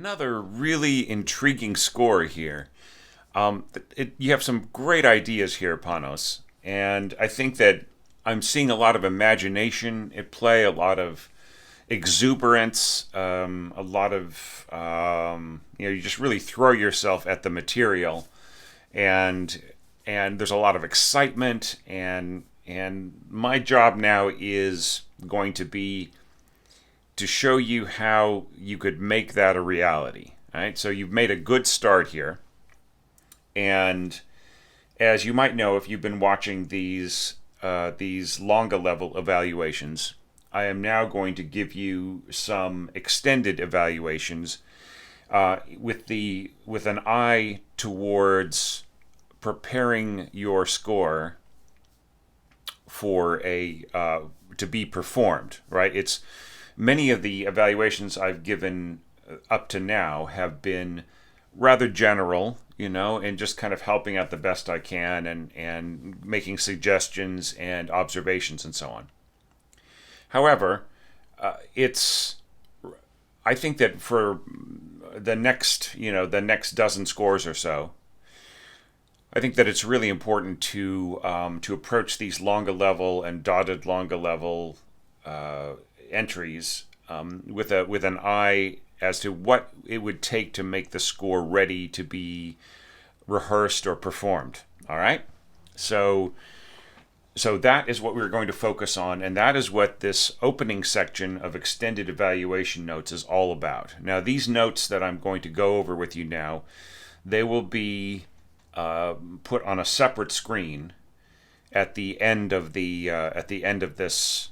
another really intriguing score here. You have some great ideas here, Panos, and I think that I'm seeing a lot of imagination at play, a lot of exuberance, a lot of you just really throw yourself at the material, and there's a lot of excitement, and my job now is going to be to show you how you could make that a reality. All right, so you've made a good start here, and as you might know if you've been watching these longer level evaluations, I am now going to give you some extended evaluations with an eye towards preparing your score for a to be performed. Right? It's many of the evaluations I've given up to now have been rather general, and just kind of helping out the best I can, and making suggestions and observations and so on. However, I think that for the next dozen scores or so, I think that it's really important to approach these longer level and dotted longer level entries with an eye as to what it would take to make the score ready to be rehearsed or performed. All right, so that is what we're going to focus on, and that is what this opening section of extended evaluation notes is all about. Now, these notes that I'm going to go over with you now, they will be put on a separate screen at the end of this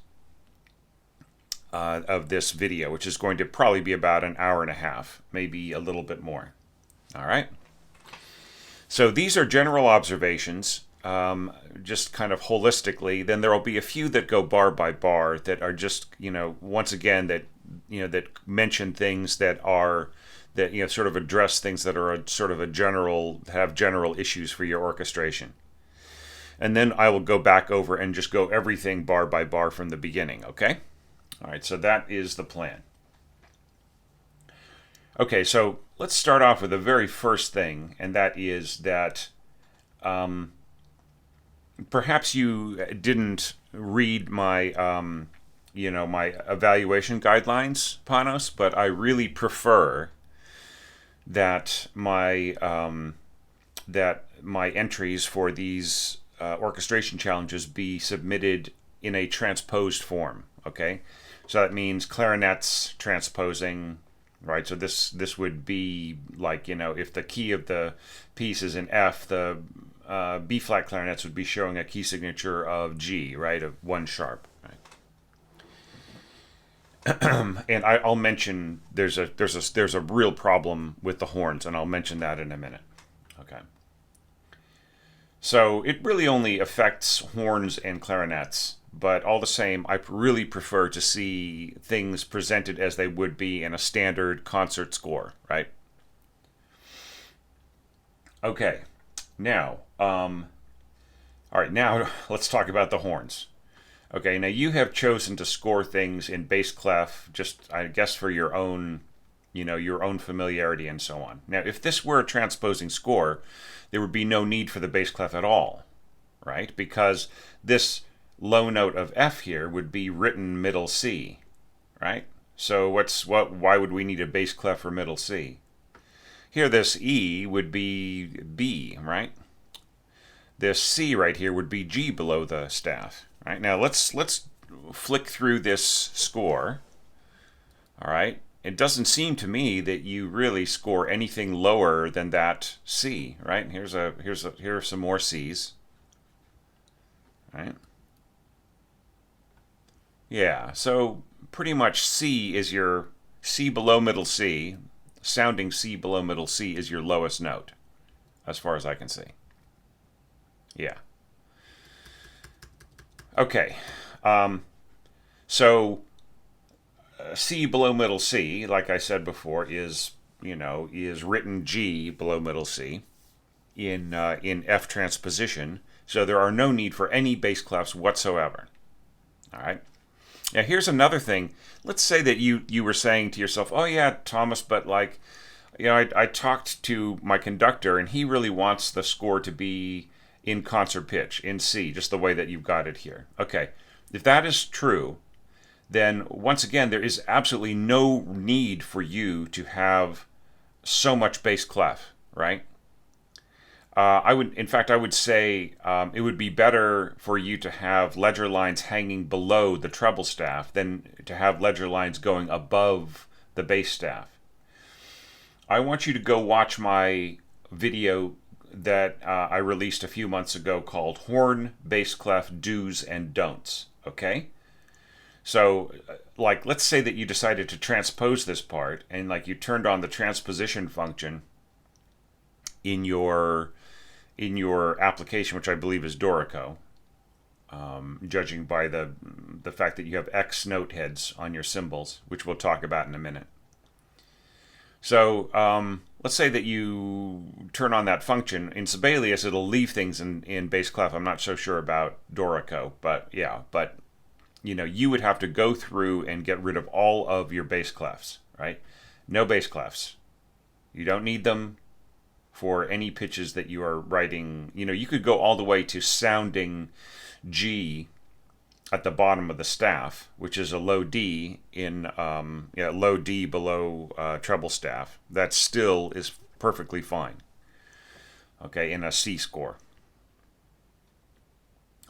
video, which is going to probably be about an hour and a half, maybe a little bit more. All right. So these are general observations, just kind of holistically. Then there will be a few that go bar by bar that are just, once again, that mention things that sort of address things that are have general issues for your orchestration. And then I will go back over and just go everything bar by bar from the beginning. Okay. All right, so that is the plan. Okay, so let's start off with the very first thing, and that is that perhaps you didn't read my my evaluation guidelines, Panos, but I really prefer that my entries for these orchestration challenges be submitted in a transposed form. Okay. So that means clarinets transposing, right? So this would be like, if the key of the piece is in F, the B flat clarinets would be showing a key signature of G, right, of 1 sharp. Right? And I'll mention there's a real problem with the horns, and I'll mention that in a minute. Okay. So it really only affects horns and clarinets. But all the same, I really prefer to see things presented as they would be in a standard concert score, right? Okay, now, all right, now let's talk about the horns. Okay, now you have chosen to score things in bass clef, just I guess for your own, your own familiarity and so on. Now, if this were a transposing score, there would be no need for the bass clef at all, right? Because this low note of F here would be written middle C, right? So why would we need a bass clef for middle C? Here this E would be B, right? This C right here would be G below the staff, right? Now let's flick through this score. All right? It doesn't seem to me that you really score anything lower than that C, right? Here are some more C's. Right? Yeah, so pretty much C is your C below middle C. Sounding C below middle C is your lowest note, as far as I can see. Yeah. Okay. So C below middle C, like I said before, is written G below middle C in F transposition. So there are no need for any bass clefs whatsoever. All right. Now here's another thing. Let's say that you were saying to yourself, "Oh yeah, Thomas, but like, I talked to my conductor, and he really wants the score to be in concert pitch, in C, just the way that you've got it here. Okay, if that is true, then once again, there is absolutely no need for you to have so much bass clef, right? In fact, I would say it would be better for you to have ledger lines hanging below the treble staff than to have ledger lines going above the bass staff. I want you to go watch my video that I released a few months ago called Horn, Bass Clef, Do's and Don'ts. Okay? So, like, let's say that you decided to transpose this part and, like, you turned on the transposition function in your application, which I believe is Dorico, judging by the fact that you have X note heads on your cymbals, which we'll talk about in a minute. So let's say that you turn on that function. In Sibelius, it'll leave things in bass clef. I'm not so sure about Dorico, but yeah. But, you would have to go through and get rid of all of your bass clefs, right? No bass clefs. You don't need them for any pitches that you are writing. You could go all the way to sounding G at the bottom of the staff, which is a low D low D below treble staff. That still is perfectly fine. Okay, in a C score,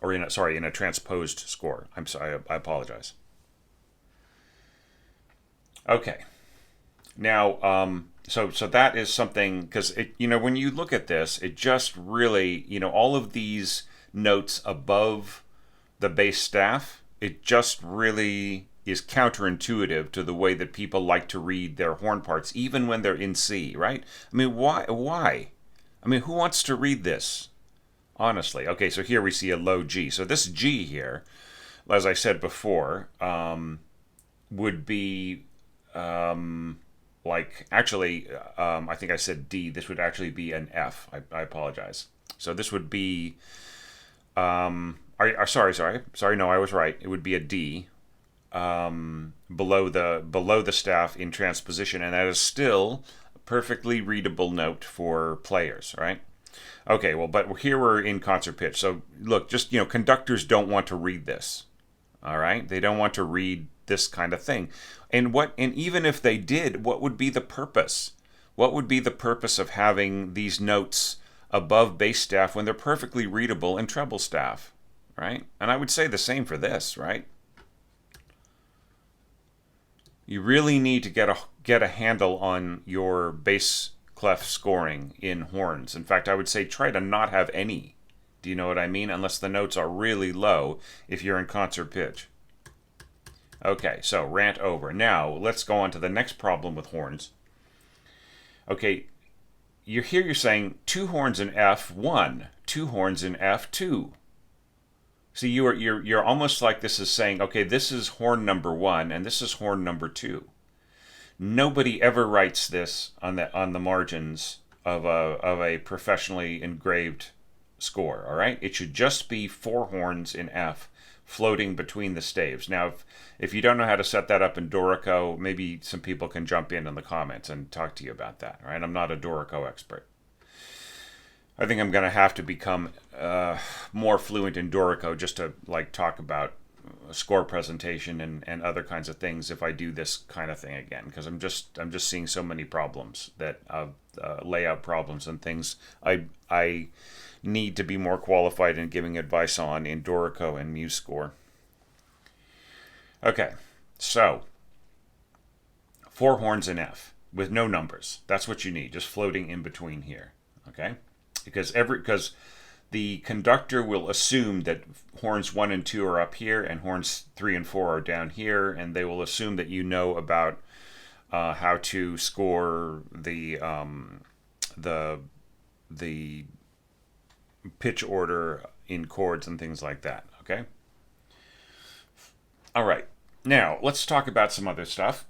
or in a transposed score. I'm sorry, I apologize. Okay, now so that is something, because when you look at this, it just really all of these notes above the bass staff, it just really is counterintuitive to the way that people like to read their horn parts, even when they're in C, right? I mean, why? I mean, who wants to read this? Honestly. Okay, so here we see a low G. So this G here, as I said before, would be I think I said D. This would actually be an F. I apologize. So this would be sorry. No, I was right. It would be a D below the staff in transposition, and that is still a perfectly readable note for players, right? Okay, well, but here we're in concert pitch. So look, just conductors don't want to read this. All right, they don't want to read this kind of thing. And even if they did, what would be the purpose? What would be the purpose of having these notes above bass staff when they're perfectly readable in treble staff, right? And I would say the same for this, right? You really need to get a handle on your bass clef scoring in horns. In fact, I would say try to not have any. Do you know what I mean? Unless the notes are really low if you're in concert pitch. Okay, so rant over. Now, let's go on to the next problem with horns. Okay, you're saying 2 horns in F1, 2 horns in F2. See, you're almost like this is saying, okay, this is horn number 1 and this is horn number 2. Nobody ever writes this on the margins of a professionally engraved score, all right? It should just be 4 horns in F floating between the staves. Now, if you don't know how to set that up in Dorico, maybe some people can jump in the comments and talk to you about that, right? I'm not a Dorico expert. I think I'm going to have to become more fluent in Dorico just to talk about score presentation and other kinds of things if I do this kind of thing again, because I'm just seeing so many problems that layout problems and things I need to be more qualified in giving advice on in Dorico and MuseScore. Okay, so 4 horns in F with no numbers. That's what you need, just floating in between here. Okay, because the conductor will assume that horns 1 and 2 are up here and horns 3 and 4 are down here, and they will assume that you know about how to score the pitch order in chords and things like that. Okay. All right. Now let's talk about some other stuff.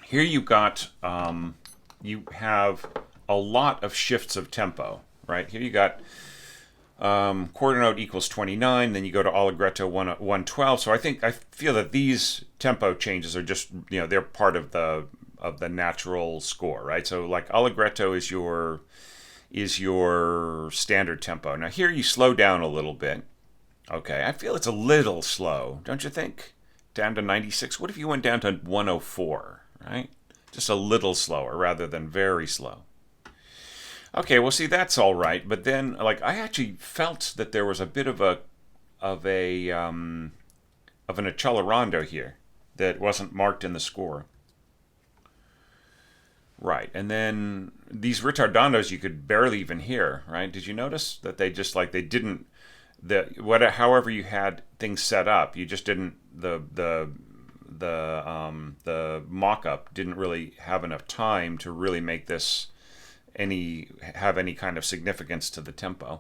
Here you have a lot of shifts of tempo, right? Here you got quarter note equals 29, then you go to allegretto 112. So I feel that these tempo changes are just they're part of the the natural score, right? So like allegretto is your standard tempo. Now here you slow down a little bit. Okay, I feel it's a little slow, don't you think? Down to 96. What if you went down to 104, right? Just a little slower rather than very slow. Okay, well, see, that's all right, but then, like, I actually felt that there was a bit of a of an accelerando here that wasn't marked in the score. Right, and then these ritardandos you could barely even hear. Right? Did you notice that they just like they didn't however you had things set up, you just didn't the mock-up didn't really have enough time to really make this have any kind of significance to the tempo.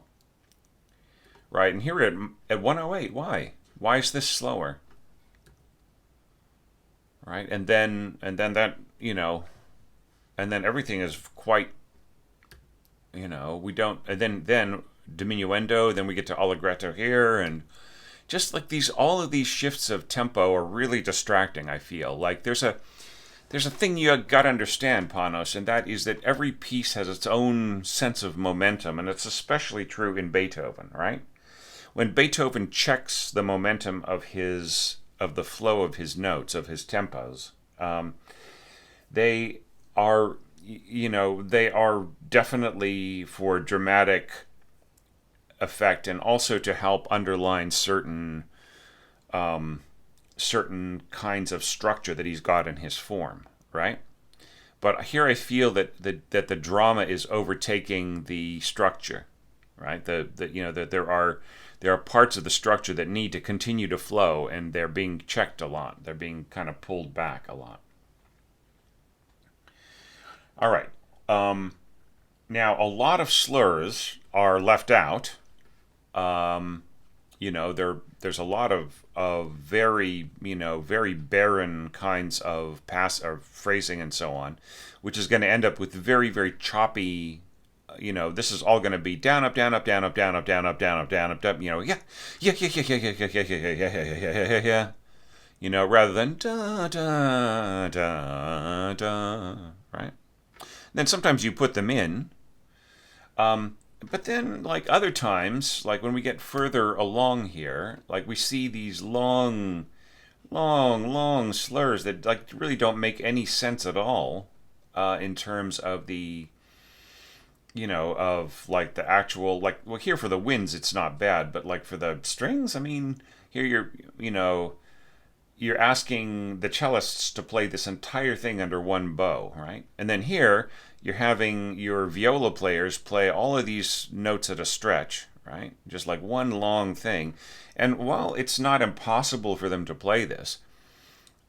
Right, and here at 108, why is this slower? Right, and then that and then everything is quite we don't and then diminuendo, then we get to allegretto here, and just like all of these shifts of tempo are really distracting. I feel like there's a thing you got to understand, Panos, and that is that every piece has its own sense of momentum, and it's especially true in Beethoven, right? When Beethoven checks the momentum of the flow of his notes, of his tempos, they are they are definitely for dramatic effect and also to help underline certain kinds of structure that he's got in his form, right? But here I feel that the drama is overtaking the structure, right? That there are parts of the structure that need to continue to flow, and they're being checked a lot. They're being kind of pulled back a lot. All right. Now, a lot of slurs are left out. There's a lot of very very barren kinds of phrasing and so on, which is going to end up with very very choppy. This is all going to be down up down up down up down up down up down up down up down. Yeah yeah yeah yeah yeah yeah yeah yeah yeah yeah yeah yeah. Rather than da da da da, right? Then sometimes you put them in. But then, like other times, like when we get further along here, like we see these long, long, long slurs that like really don't make any sense at all in terms of of like the actual, like, well, here for the winds, it's not bad, but like for the strings, I mean, here you're asking the cellists to play this entire thing under one bow, right? And then here, you're having your viola players play all of these notes at a stretch, right? Just like one long thing. And while it's not impossible for them to play this,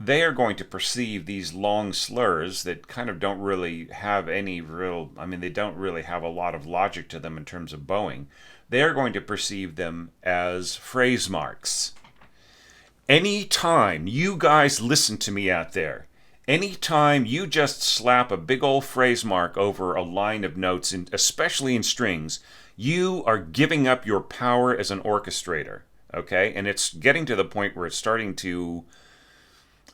they are going to perceive these long slurs that kind of don't really have they don't really have a lot of logic to them in terms of bowing. They are going to perceive them as phrase marks. Anytime you guys listen to me out there, anytime you just slap a big old phrase mark over a line of notes, especially in strings, you are giving up your power as an orchestrator, okay? And it's getting to the point where it's starting to,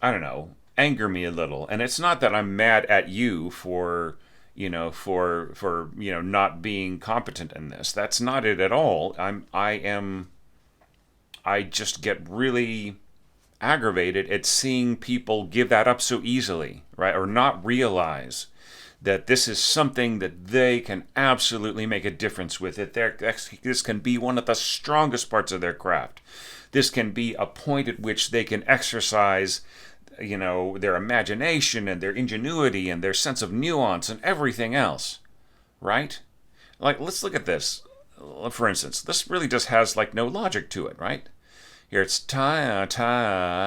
I don't know, anger me a little. And it's not that I'm mad at you for not being competent in this. That's not it at all. I just get really aggravated at seeing people give that up so easily, right? Or not realize that this is something that they can absolutely make a difference with. This can be one of the strongest parts of their craft. This can be a point at which they can exercise, their imagination and their ingenuity and their sense of nuance and everything else, right? Like, let's look at this. For instance, this really just has like no logic to it, right? Here it's ta ta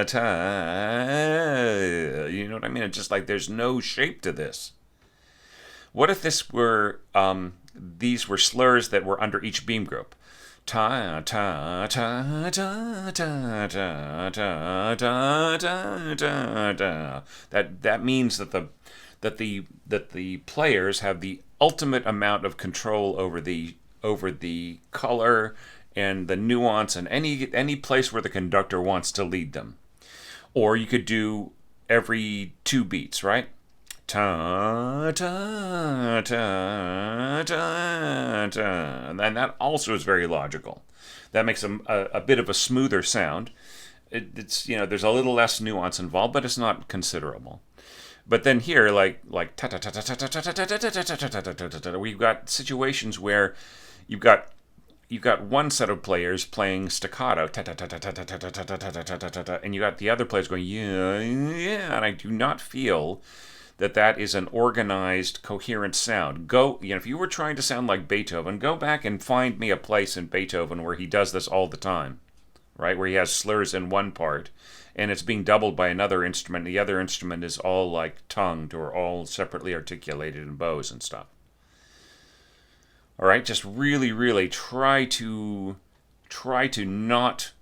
ta. You know what I mean? It's just like there's no shape to this. What if these were slurs that were under each beam group? Ta ta ta ta ta ta ta ta ta ta. That means that the players have the ultimate amount of control over the color and the nuance and any place where the conductor wants to lead them. Or you could do every 2 beats, right? Ta ta ta ta ta, and that also is very logical. That makes a bit of a smoother sound. It's there's a little less nuance involved, but it's not considerable. But then here, like ta ta ta ta ta ta ta ta ta ta ta ta ta ta ta, we've got situations where you've got one set of players playing staccato, ta ta ta ta ta ta ta ta ta ta ta ta ta, and you got the other players going yeah yeah, and I do not feel that is an organized, coherent sound. If you were trying to sound like Beethoven, go back and find me a place in Beethoven where he does this all the time, right? Where he has slurs in one part, and it's being doubled by another instrument. The other instrument is all like tongued or all separately articulated in bows and stuff. All right, just really, really try to not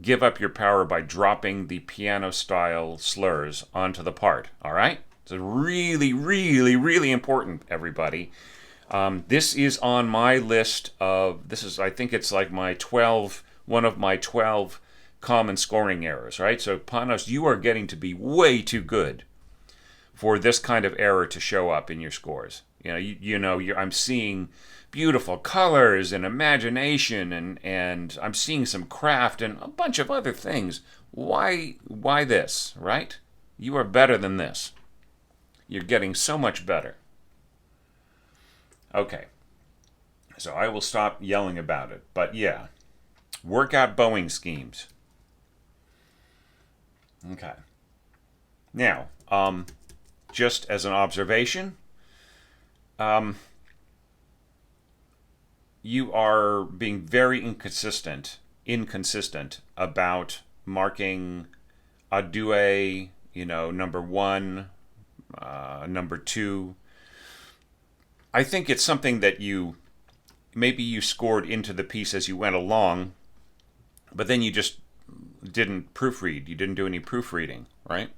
give up your power by dropping the piano-style slurs onto the part. All right. It's really, really, really important, everybody. This is on my list of, I think it's like one of my 12 common scoring errors, right? So, Panos, you are getting to be way too good for this kind of error to show up in your scores. I'm seeing beautiful colors and imagination, and I'm seeing some craft and a bunch of other things. Why this, right? You are better than this. You're getting so much better. Okay. So I will stop yelling about it. But yeah, work out bowing schemes. Okay. Now, just as an observation, you are being very inconsistent about marking a due, number 1, number 2. I think it's something that maybe you scored into the piece as you went along, but then you just didn't proofread. You didn't do any proofreading, right?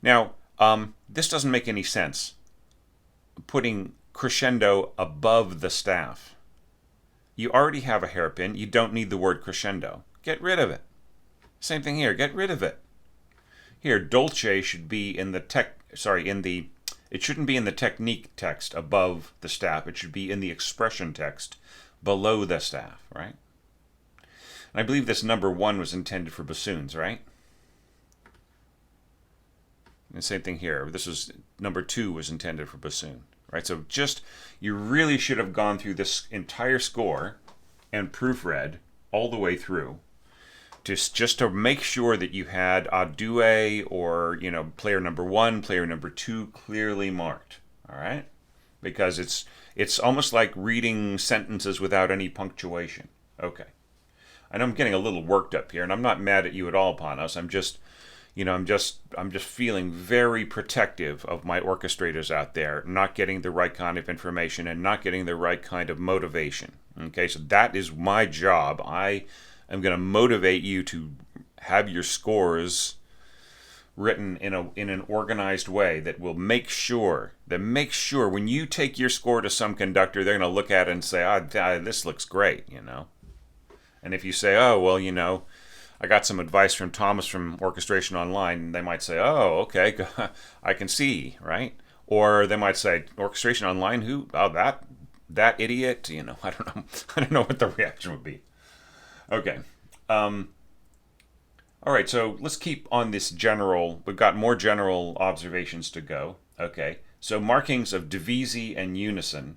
Now, this doesn't make any sense. Putting crescendo above the staff. You already have a hairpin. You don't need the word crescendo. Get rid of it. Same thing here. Get rid of it. Here, dolce should be in the it shouldn't be in the technique text above the staff. It should be in the expression text below the staff, right? And I believe this number 1 was intended for bassoons, right? And the same thing here. Number 2 was intended for bassoon, right? So you really should have gone through this entire score and proofread all the way through, just to make sure that you had a due or player number 1, player number 2 clearly marked. All right, because it's almost like reading sentences without any punctuation. Okay, I know I'm getting a little worked up here, and I'm not mad at you at all, Panos. I'm just feeling very protective of my orchestrators out there, not getting the right kind of information and not getting the right kind of motivation. Okay, so that is my job. I'm going to motivate you to have your scores written in an organized way that will make sure when you take your score to some conductor, they're going to look at it and say, this looks great, And if you say, oh, well, I got some advice from Thomas from Orchestration Online, and they might say, oh, okay, I can see, right? Or they might say, Orchestration Online, who? Oh, that idiot? I don't know. I don't know what the reaction would be. Okay. All right, so let's keep on this general. We've got more general observations to go. Okay, so markings of divisi and unison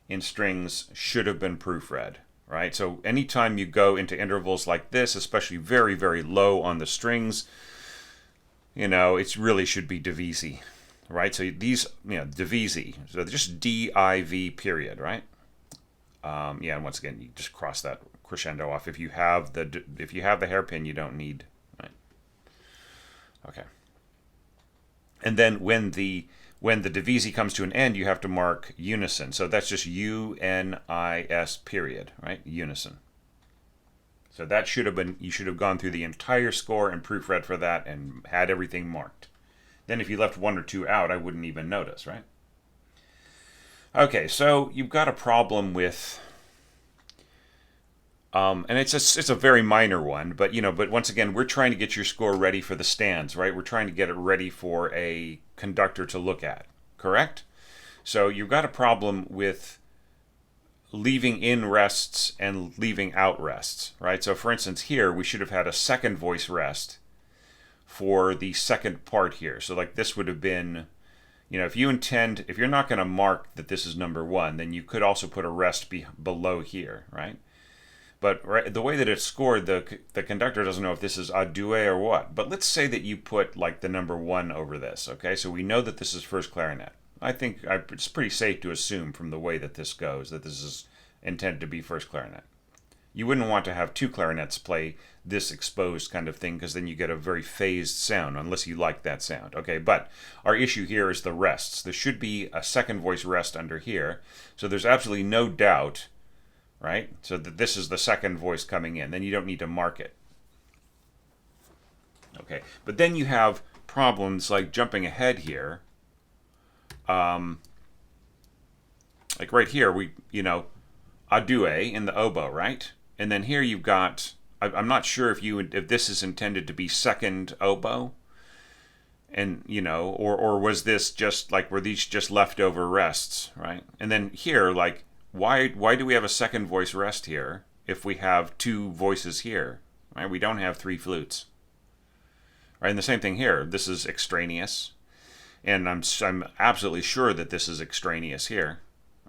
in strings should have been proofread, right? So anytime you go into intervals like this, especially very, very low on the strings, it really should be divisi, right? So these, divisi, so just D-I-V period, right? And once again, you just cross that crescendo off. If you have the hairpin, you don't need, right? Okay. And then when the divisi comes to an end, you have to mark unison. So that's just U-N-I-S period, right? Unison. So that you should have gone through the entire score and proofread for that and had everything marked. Then if you left 1 or 2 out, I wouldn't even notice, right? Okay, so you've got a problem with And it's a very minor one, but but once again, we're trying to get your score ready for the stands, right? We're trying to get it ready for a conductor to look at, correct? So you've got a problem with leaving in rests and leaving out rests, right? So for instance, here we should have had a second voice rest for the second part here. So like this would have been, if you're not going to mark that this is number one, then you could also put a rest below here, right? But the way that it's scored, the conductor doesn't know if this is a due or what. But let's say that you put like the number one over this, okay? So we know that this is first clarinet. I think it's pretty safe to assume from the way that this goes that this is intended to be first clarinet. You wouldn't want to have two clarinets play this exposed kind of thing because then you get a very phased sound unless you like that sound. Okay, but our issue here is the rests. There should be a second voice rest under here. So there's absolutely no doubt, right? So that this is the second voice coming in. Then you don't need to mark it. Okay, but then you have problems like jumping ahead here. Like right here, a due in the oboe, right? And then here you've got, I'm not sure if this is intended to be second oboe, and or was this just like, were these just leftover rests, right? And then here, like, why do we have a second voice rest here if we have two voices here, right? We don't have three flutes, right? And the same thing here. This is extraneous. And I'm absolutely sure that this is extraneous here,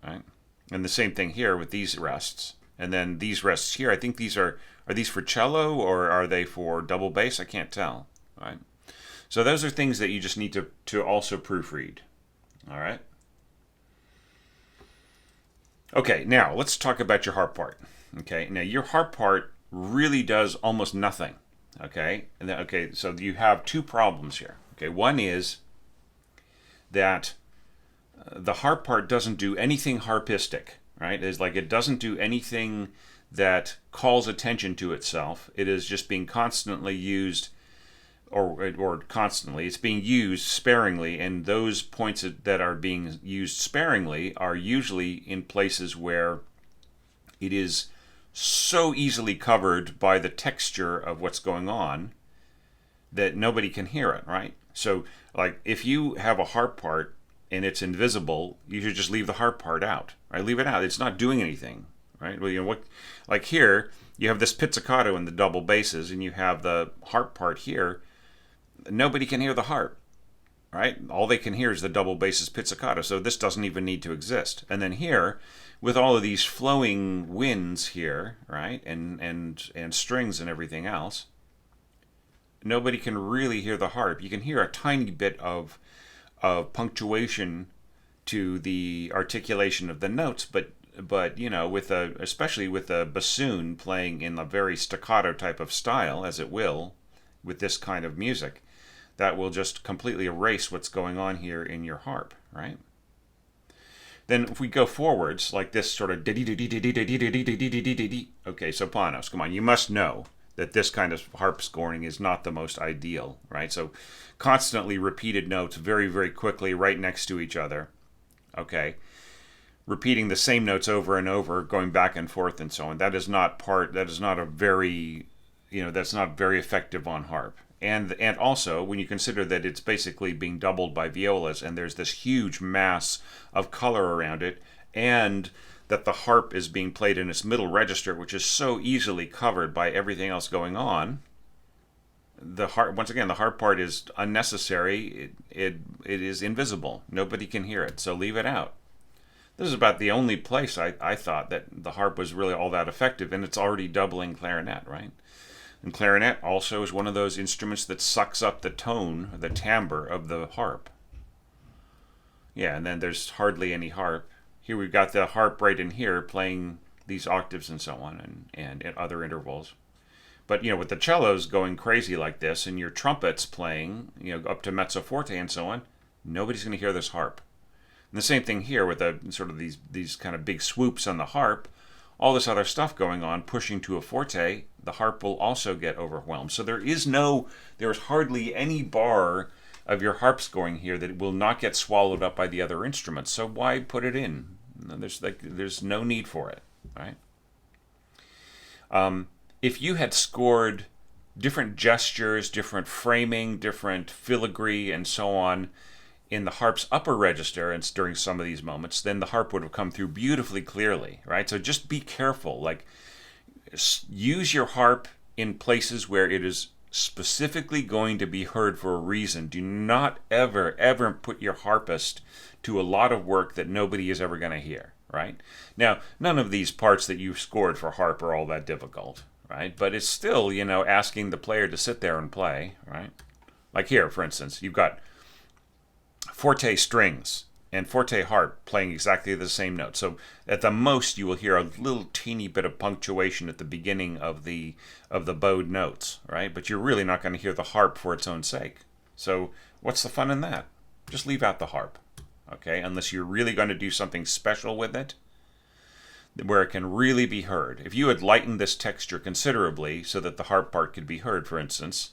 right? And the same thing here with these rests. And then these rests here, I think are these for cello or are they for double bass? I can't tell, right? So those are things that you just need to also proofread, all right? Okay, now let's talk about your harp part. Okay, now your harp part really does almost nothing, okay? So you have two problems here. Okay, one is that the harp part doesn't do anything harpistic, right? It's like it doesn't do anything that calls attention to itself. It is just being constantly used, or constantly. It's being used sparingly, and those points that are being used sparingly are usually in places where it is so easily covered by the texture of what's going on that nobody can hear it, right? So, like, if you have a harp part and it's invisible, you should just leave the harp part out, right? Leave it out. It's not doing anything, right? Well, like here, you have this pizzicato in the double basses, and you have the harp part here. Nobody can hear the harp, right? All they can hear is the double basses pizzicato, so this doesn't even need to exist. And then here, with all of these flowing winds here, right, and strings and everything else, nobody can really hear the harp. You can hear a tiny bit of punctuation to the articulation of the notes, but especially with a bassoon playing in a very staccato type of style, as it will with this kind of music, that will just completely erase what's going on here in your harp, right? Then if we go forwards, like this sort of okay, so Panos, come on, you must know that this kind of harp scoring is not the most ideal, right? So constantly repeated notes very, very quickly right next to each other, okay? Repeating the same notes over and over, going back and forth and so on. That's not very effective on harp. And also, when you consider that it's basically being doubled by violas and there's this huge mass of color around it, and that the harp is being played in its middle register, which is so easily covered by everything else going on, the harp part is unnecessary. It is invisible. Nobody can hear it, so leave it out. This is about the only place I thought that the harp was really all that effective, and it's already doubling clarinet, right? And clarinet also is one of those instruments that sucks up the tone, the timbre of the harp. Yeah, and then there's hardly any harp. Here we've got the harp right in here playing these octaves and so on, and at other intervals. But, with the cellos going crazy like this, and your trumpets playing, up to mezzo forte and so on, nobody's going to hear this harp. And the same thing here with sort of these kind of big swoops on the harp, all this other stuff going on, pushing to a forte, the harp will also get overwhelmed. So there is hardly any bar of your harp scoring here that will not get swallowed up by the other instruments. So why put it in? There's no need for it, right? If you had scored different gestures, different framing, different filigree, and so on in the harp's upper register and during some of these moments, then the harp would have come through beautifully clearly, right? So just be careful. Like, use your harp in places where it is specifically going to be heard for a reason. Do not ever put your harpist to a lot of work that nobody is ever going to hear, right? Now, none of these parts that you've scored for harp are all that difficult, right? But it's still, asking the player to sit there and play, right? Like here, for instance, you've got forte strings and forte harp playing exactly the same note. So at the most, you will hear a little teeny bit of punctuation at the beginning of the bowed notes, right? But you're really not going to hear the harp for its own sake. So what's the fun in that? Just leave out the harp, okay? Unless you're really going to do something special with it, where it can really be heard. If you had lightened this texture considerably so that the harp part could be heard, for instance,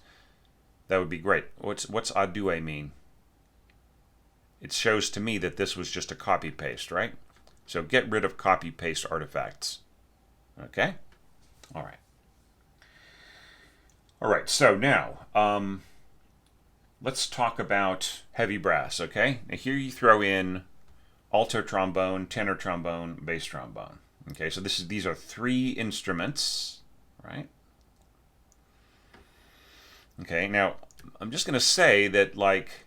that would be great. What's adue mean? It shows to me that this was just a copy-paste, right? So get rid of copy-paste artifacts. Okay? All right. All right, so now let's talk about heavy brass, okay? Now here you throw in alto trombone, tenor trombone, bass trombone. Okay, so these are 3 instruments, right? Okay, now I'm just going to say that, like,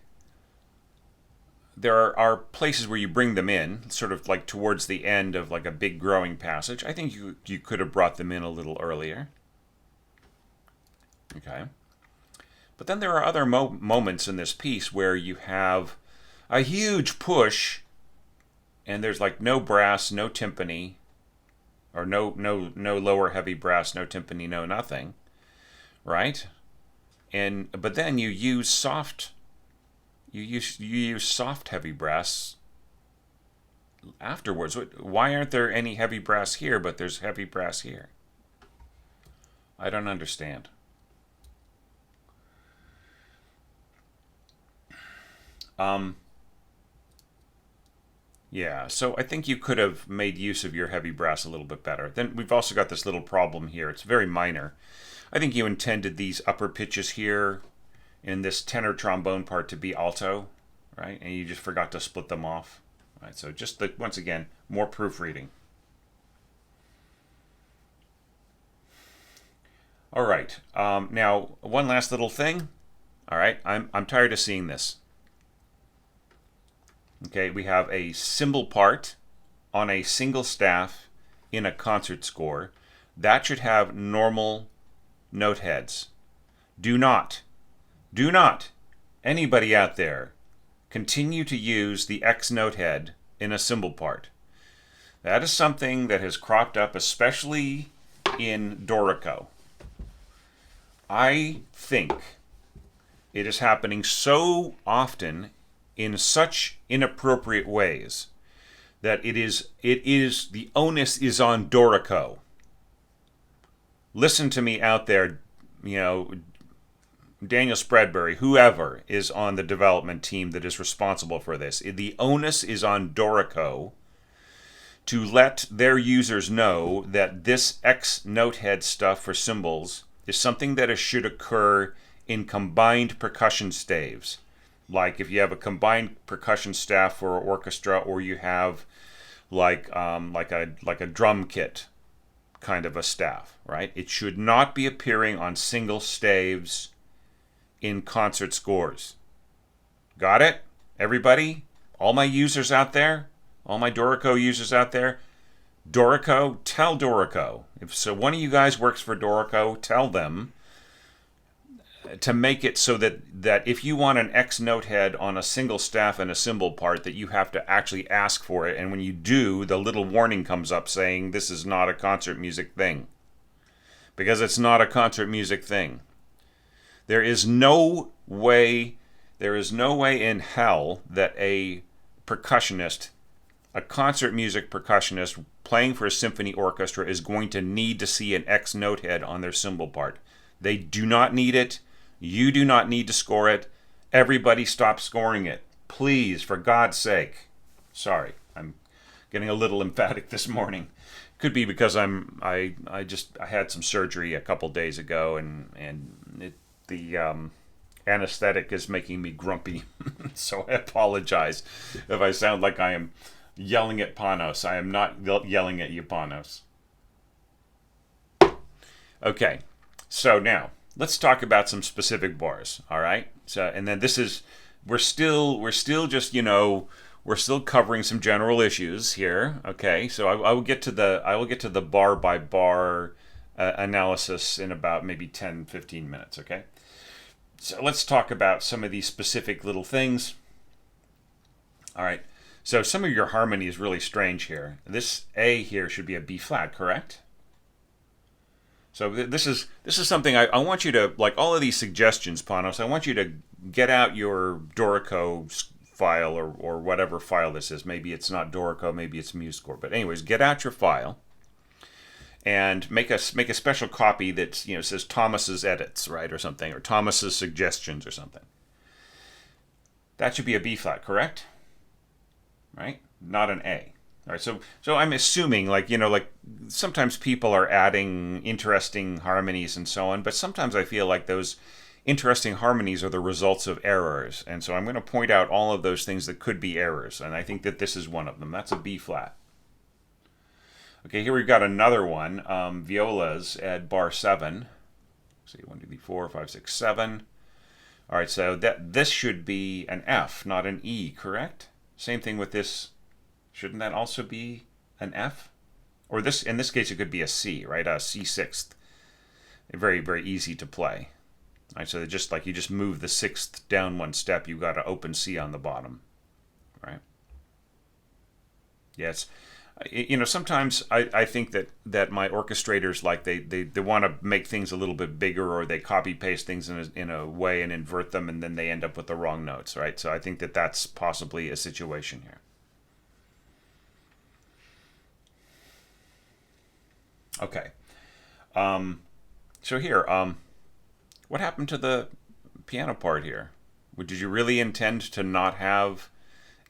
there are places where you bring them in, sort of like towards the end of like a big growing passage. I think you could have brought them in a little earlier. Okay. But then there are other moments in this piece where you have a huge push and there's like no brass, no timpani, or no lower heavy brass, no timpani, no nothing, right? But then you use soft heavy brass afterwards. Why aren't there any heavy brass here, but there's heavy brass here? I don't understand. Yeah, so I think you could have made use of your heavy brass a little bit better. Then we've also got this little problem here. It's very minor. I think you intended these upper pitches here in this tenor trombone part to be alto, right? And you just forgot to split them off. Right, so just, once again, more proofreading. All right, now one last little thing. All right, I'm tired of seeing this. Okay, we have a cymbal part on a single staff in a concert score. That should have normal note heads. Do not, anybody out there, continue to use the X note head in a cymbal part. That is something that has cropped up, especially in Dorico. I think it is happening so often in such inappropriate ways that it is the onus is on Dorico. Listen to me out there, Daniel Spreadbury, whoever is on the development team that is responsible for this. The onus is on Dorico to let their users know that this X notehead stuff for cymbals is something that should occur in combined percussion staves. Like if you have a combined percussion staff for an orchestra, or you have like a drum kit kind of a staff, right? It should not be appearing on single staves in concert scores. Got it? Everybody? All my users out there? All my Dorico users out there? Dorico, tell Dorico. If so, one of you guys works for Dorico, tell them to make it so that if you want an X note head on a single staff and a cymbal part, that you have to actually ask for it, and when you do, the little warning comes up saying this is not a concert music thing. Because it's not a concert music thing. There is no way in hell that a percussionist, a concert music percussionist playing for a symphony orchestra, is going to need to see an X note head on their cymbal part. They do not need it. You do not need to score it. Everybody stop scoring it. Please, for God's sake. Sorry, I'm getting a little emphatic this morning. Could be because I had some surgery a couple days ago, and the anesthetic is making me grumpy. So I apologize if I sound like I am yelling at Panos. I am not yelling at you, Panos. Okay, so now let's talk about some specific bars. All right. So and then we're still just we're still covering some general issues here. Okay, so I will get to the bar by bar analysis in about maybe 10-15 minutes. Okay, so let's talk about some of these specific little things. All right, so some of your harmony is really strange here. This A here should be a B flat, correct? So this is something I want you to, like all of these suggestions, Panos. I want you to get out your Dorico file or whatever file this is. Maybe it's not Dorico, maybe it's MuseScore. But anyways, get out your file and make a special copy that says Thomas's edits, right, or something, or Thomas's suggestions or something. That should be a B flat, correct? Right? Not an A. All right, so I'm assuming, like sometimes people are adding interesting harmonies and so on, but sometimes I feel like those interesting harmonies are the results of errors, and so I'm going to point out all of those things that could be errors, and I think that this is one of them. That's a B flat. Okay, here we've got another one, violas at bar 7. Let's see, 1, 2, 3, 4, 5, 6, 7. All right, so this should be an F, not an E, correct? Same thing with this. Shouldn't that also be an F? Or in this case, it could be a C, right? A C sixth. Very, very easy to play. All right, so you just move the sixth down one step, you've got an open C on the bottom, right? Yes. Sometimes I think that my orchestrators, like they want to make things a little bit bigger, or they copy paste things in a way and invert them, and then they end up with the wrong notes, right? So I think that that's possibly a situation here. Okay. So here, what happened to the piano part here? Did you really intend to not have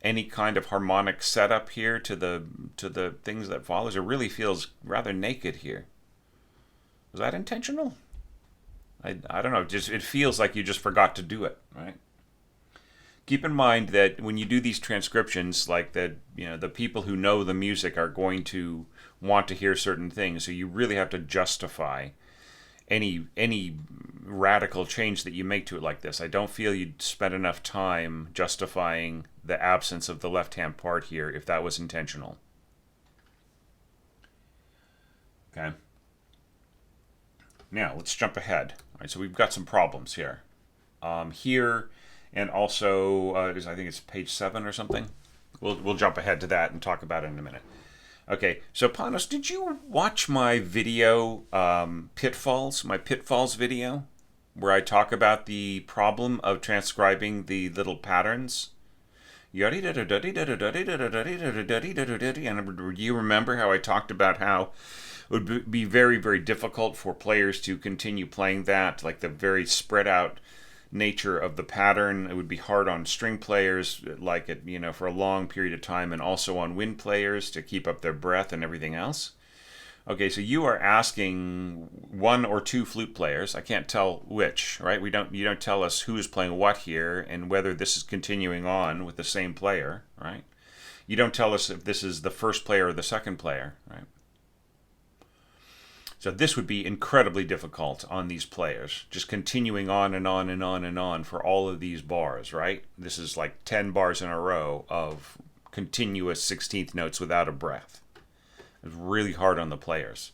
any kind of harmonic setup here to the things that follows? It really feels rather naked here. Was that intentional? I don't know. It feels like you just forgot to do it, right? Keep in mind that when you do these transcriptions, like the people who know the music are going to want to hear certain things, so you really have to justify any radical change that you make to it like this. I don't feel you'd spend enough time justifying the absence of the left-hand part here if that was intentional. Okay. Now let's jump ahead. All right, so we've got some problems here. Here, and also I think it's page 7 or something. We'll jump ahead to that and talk about it in a minute. Okay, so Panos, did you watch my video, my pitfalls video, where I talk about the problem of transcribing the little patterns? And do you remember how I talked about how it would be very, very difficult for players to continue playing that, like the very spread out nature of the pattern? It would be hard on string players, like it, for a long period of time, and also on wind players to keep up their breath and everything else. Okay, so you are asking one or two flute players. I can't tell which, right? You don't tell us who is playing what here and whether this is continuing on with the same player, right? You don't tell us if this is the first player or the second player, right? So this would be incredibly difficult on these players, just continuing on and on and on and on for all of these bars, right? This is like 10 bars in a row of continuous 16th notes without a breath. It's really hard on the players.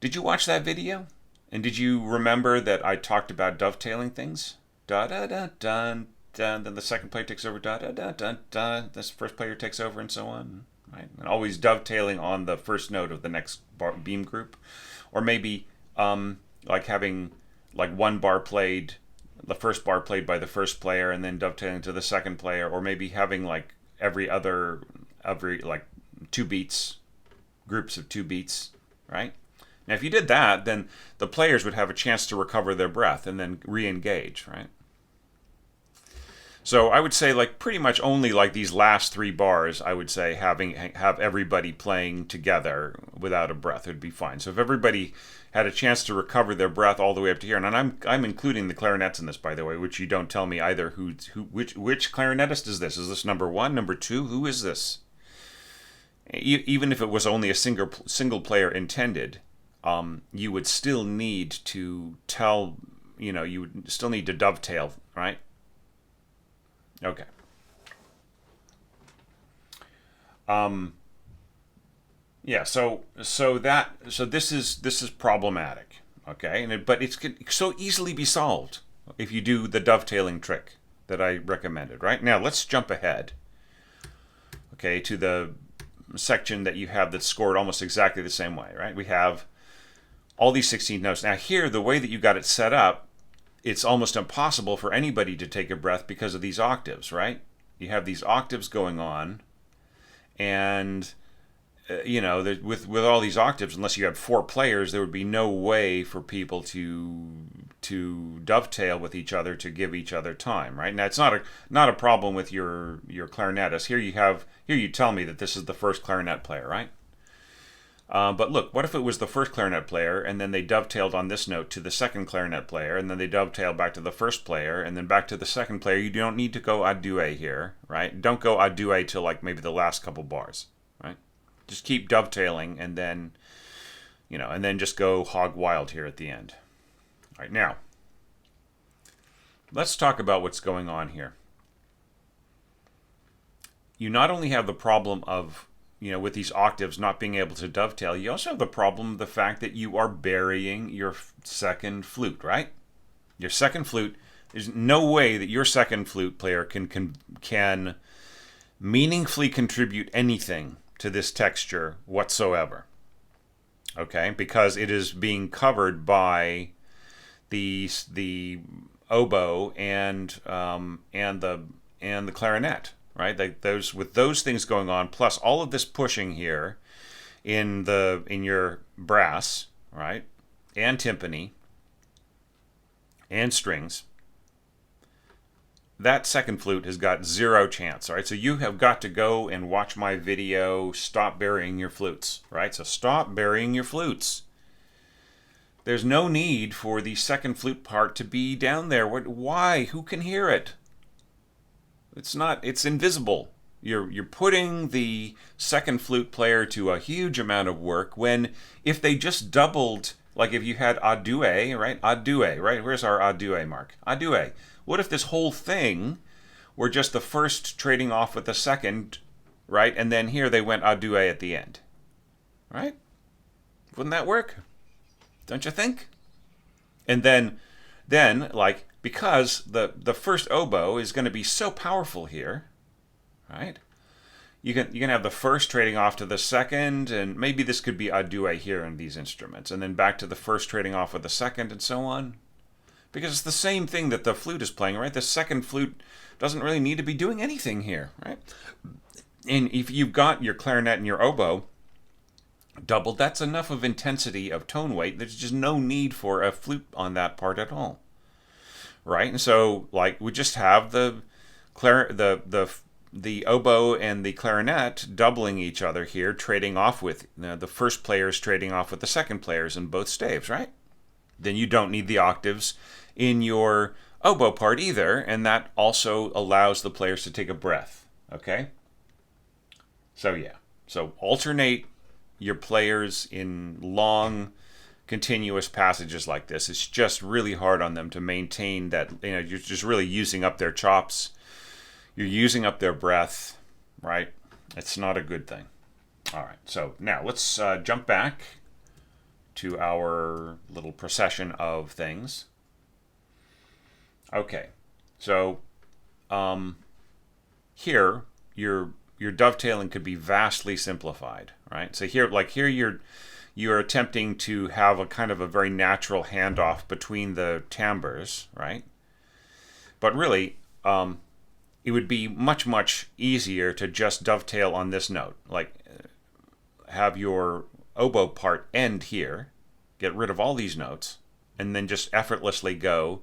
Did you watch that video? And did you remember that I talked about dovetailing things? Da da da dun dun. Then the second player takes over. Da da da dun dun. This first player takes over, and so on. Right? And always dovetailing on the first note of the next beam group, or maybe like having like one bar played, the first bar played by the first player, and then dovetailing to the second player, or maybe having like every like 2 beats, groups of 2 beats, right? Now, if you did that, then the players would have a chance to recover their breath and then re-engage, right? So I would say like pretty much only like these last three bars, I would say have everybody playing together without a breath would be fine. So if everybody had a chance to recover their breath all the way up to here, and I'm including the clarinets in this, by the way, which you don't tell me either which clarinetist is this? Is this number one, number two? Who is this? Even if it was only a single player intended, you would still need to tell, you would still need to dovetail, right? Okay. Yeah. So this is problematic. Okay, but it can so easily be solved if you do the dovetailing trick that I recommended. Right now, let's jump ahead. Okay, to the section that you have that's scored almost exactly the same way. Right, we have all these 16 notes. Now here, the way that you got it set up, it's almost impossible for anybody to take a breath because of these octaves, right? You have these octaves going on, and with all these octaves, unless you had four players, there would be no way for people to dovetail with each other to give each other time, right? Now it's not a problem with your clarinetist. Here you tell me that this is the first clarinet player, right? But look, what if it was the first clarinet player, and then they dovetailed on this note to the second clarinet player, and then they dovetailed back to the first player, and then back to the second player? You don't need to go a deux here, right? Don't go a deux till like maybe the last couple bars, right? Just keep dovetailing, and then, and then just go hog wild here at the end. All right, now, let's talk about what's going on here. You not only have the problem of with these octaves not being able to dovetail, you also have the problem of the fact that you are burying your second flute, right? Your second flute, there's no way that your second flute player can meaningfully contribute anything to this texture whatsoever. Okay? Because it is being covered by the oboe and the clarinet. Right, with those things going on, plus all of this pushing here in your brass, right, and timpani and strings, that second flute has got zero chance. All right, so you have got to go and watch my video. Stop burying your flutes. Right, so stop burying your flutes. There's no need for the second flute part to be down there. Why? Who can hear it? It's invisible. You're putting the second flute player to a huge amount of work when if they just doubled, like if you had a deux, right? A deux, right? Where's our a deux mark? A deux. What if this whole thing were just the first trading off with the second, right? And then here they went a deux at the end. Right? Wouldn't that work? Don't you think? And then like, because the first oboe is going to be so powerful here, right? You can have the first trading off to the second, and maybe this could be a deux here in these instruments, and then back to the first trading off with the second, and so on. Because it's the same thing that the flute is playing, right? The second flute doesn't really need to be doing anything here, right? And if you've got your clarinet and your oboe doubled, that's enough of intensity of tone weight. There's just no need for a flute on that part at all. Right, and so like we just have the oboe and the clarinet doubling each other here, trading off with the first players trading off with the second players in both staves, right? Then you don't need the octaves in your oboe part either, and that also allows the players to take a breath. Okay, so yeah, so alternate your players in long continuous passages like this. It's just really hard on them to maintain that. You're just really using up their chops. You're using up their breath, right? It's not a good thing. All right, so now let's jump back to our little procession of things. Okay, so here your dovetailing could be vastly simplified, right? So here you're attempting to have a kind of a very natural handoff between the timbres, right? But really, it would be much, much easier to just dovetail on this note. Like, have your oboe part end here, get rid of all these notes, and then just effortlessly go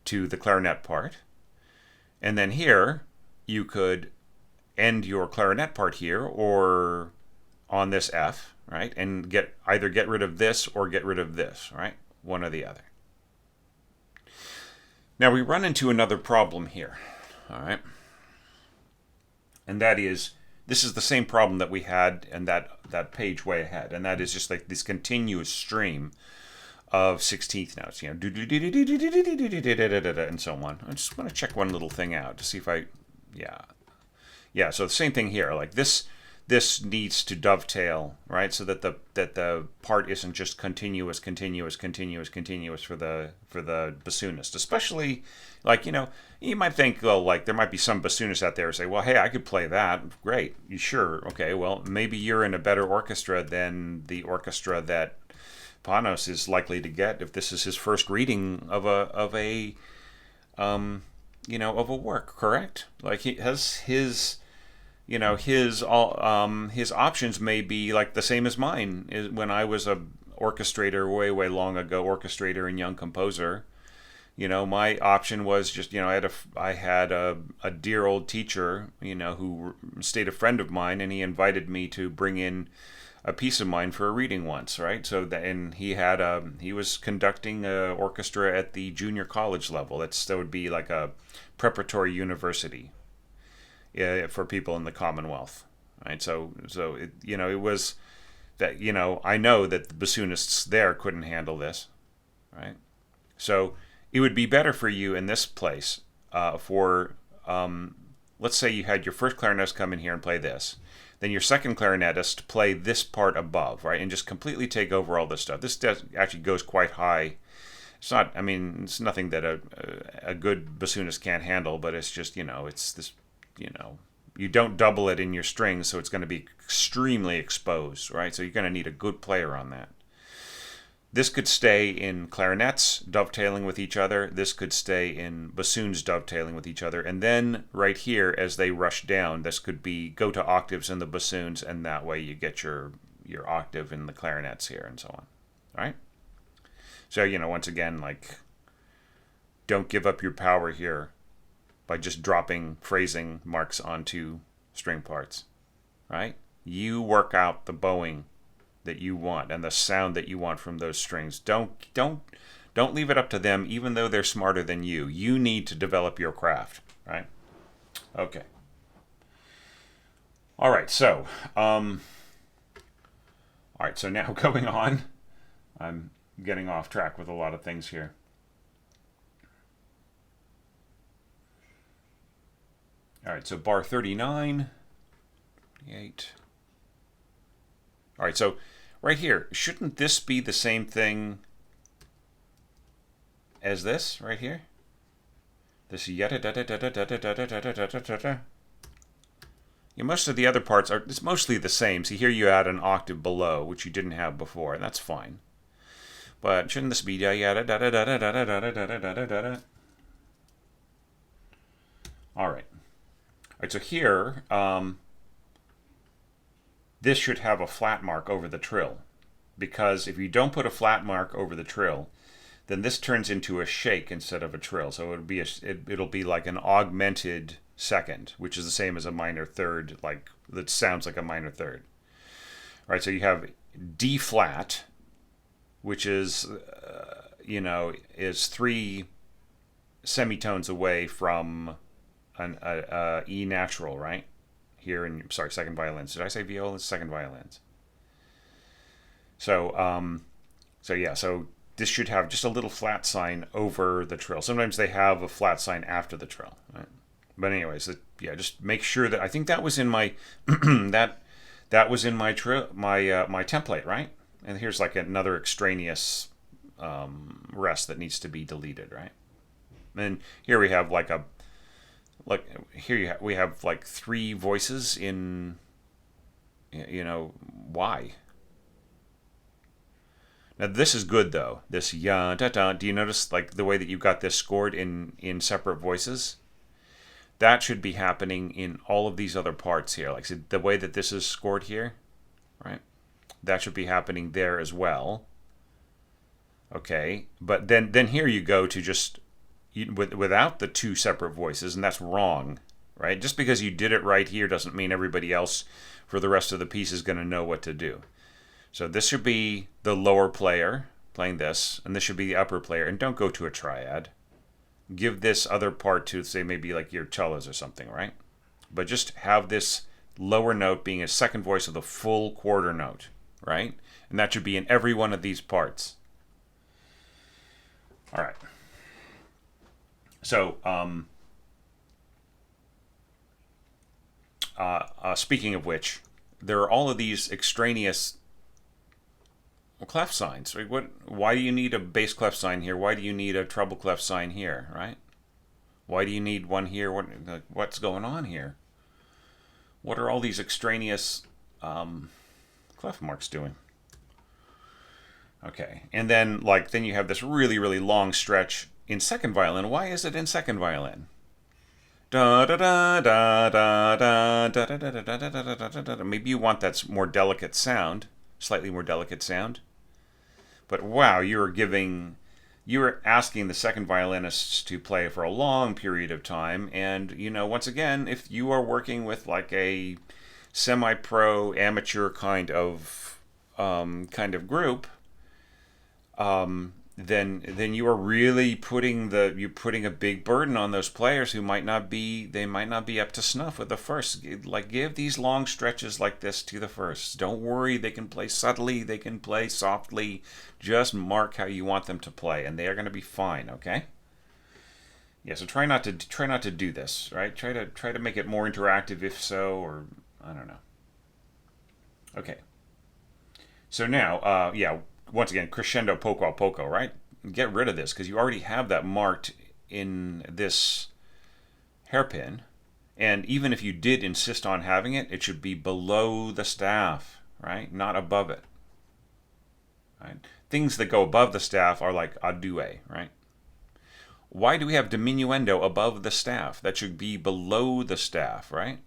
to the clarinet part. And then here, you could end your clarinet part here or on this F, right? And either get rid of this or get rid of this, right? One or the other. Now we run into another problem here, all right? And that is, this is the same problem that we had in that page way ahead, and that is just like this continuous stream of 16th notes, and so on. I just want to check one little thing out to see if yeah. So the same thing here. Like this needs to dovetail, right? So that the part isn't just continuous for the bassoonist. Especially, like, you might think, well, like there might be some bassoonists out there who say, well, hey, I could play that. Great, you sure? Okay, well, maybe you're in a better orchestra than the orchestra that Panos is likely to get if this is his first reading of a work. Correct? Like he has his his options may be like the same as mine. When I was a orchestrator way long ago, orchestrator and young composer, my option was just, I had a dear old teacher, who stayed a friend of mine, and he invited me to bring in a piece of mine for a reading once, right? And he was conducting an orchestra at the junior college level. That would be like a preparatory university for people in the Commonwealth, right? So it was that, I know that the bassoonists there couldn't handle this, right? So it would be better for you in this place let's say you had your first clarinetist come in here and play this, then your second clarinetist play this part above, right, and just completely take over all this stuff. This actually goes quite high. It's not, it's nothing that a good bassoonist can't handle, but it's just, it's this, you don't double it in your strings, so it's going to be extremely exposed, right? So you're going to need a good player on that. This could stay in clarinets dovetailing with each other. This could stay in bassoons dovetailing with each other. And then right here, as they rush down, this could go to octaves in the bassoons, and that way you get your octave in the clarinets here and so on. All right? So, once again, like, don't give up your power here by just dropping phrasing marks onto string parts, right? You work out the bowing that you want and the sound that you want from those strings. Don't leave it up to them, even though they're smarter than you. You need to develop your craft, right? Okay. All right. So, So now going on, I'm getting off track with a lot of things here. All right. So bar 39, 28. All right. So right here, shouldn't this be the same thing as this right here? This yada da da da da da da da da da da da da. Yeah, most of the other parts it's mostly the same. See, here you add an octave below, which you didn't have before, and that's fine. But shouldn't this be yada da da da da da da da da da da da da? All right. All right. So here, this should have a flat mark over the trill, because if you don't put a flat mark over the trill, then this turns into a shake instead of a trill. So it'll be like an augmented second, which is the same as a minor third, like that sounds like a minor third. All right, so you have D flat, which is is 3 semitones away from an E natural, right? Here in second violins. Did I say violins? Second violins. So this should have just a little flat sign over the trill. Sometimes they have a flat sign after the trill, right? But anyways, just make sure that I think that was in my that was in my my template, right? And here's like another extraneous rest that needs to be deleted, right? And here we have we have like 3 voices in why. Now this is good though. This ya da da. Do you notice like the way that you got this scored in separate voices? That should be happening in all of these other parts here. Like the way that this is scored here, right? That should be happening there as well. Okay, but then here you go to just without the two separate voices, and that's wrong, right? Just because you did it right here doesn't mean everybody else for the rest of the piece is going to know what to do. So this should be the lower player playing this, and this should be the upper player, and don't go to a triad. Give this other part to, say, maybe like your cellos or something, right? But just have this lower note being a second voice of the full quarter note, right? And that should be in every one of these parts. All right. So, speaking of which, there are all of these extraneous clef signs. Right? Why do you need a bass clef sign here? Why do you need a treble clef sign here? Right? Why do you need one here? What's going on here? What are all these extraneous clef marks doing? Okay, and then then you have this really, really long stretch in second violin. Why is it in second violin? Da da da da da da da da da da da da da. Maybe you want that more delicate sound, slightly more delicate sound. But wow, you were asking the second violinists to play for a long period of time, and once again, if you are working with like a semi-pro amateur kind of group, then you are really putting a big burden on those players who might not be up to snuff with the first. Like, give these long stretches like this to the first. Don't worry, they can play subtly, they can play softly. Just mark how you want them to play, and they are going to be fine. Okay. Yeah. So try not to do this. Right. Try to make it more interactive, if so, or I don't know. Okay. So now, once again, crescendo poco a poco, right? Get rid of this because you already have that marked in this hairpin. And even if you did insist on having it, it should be below the staff, right? Not above it. Right? Things that go above the staff are like a due, right? Why do we have diminuendo above the staff? That should be below the staff, right?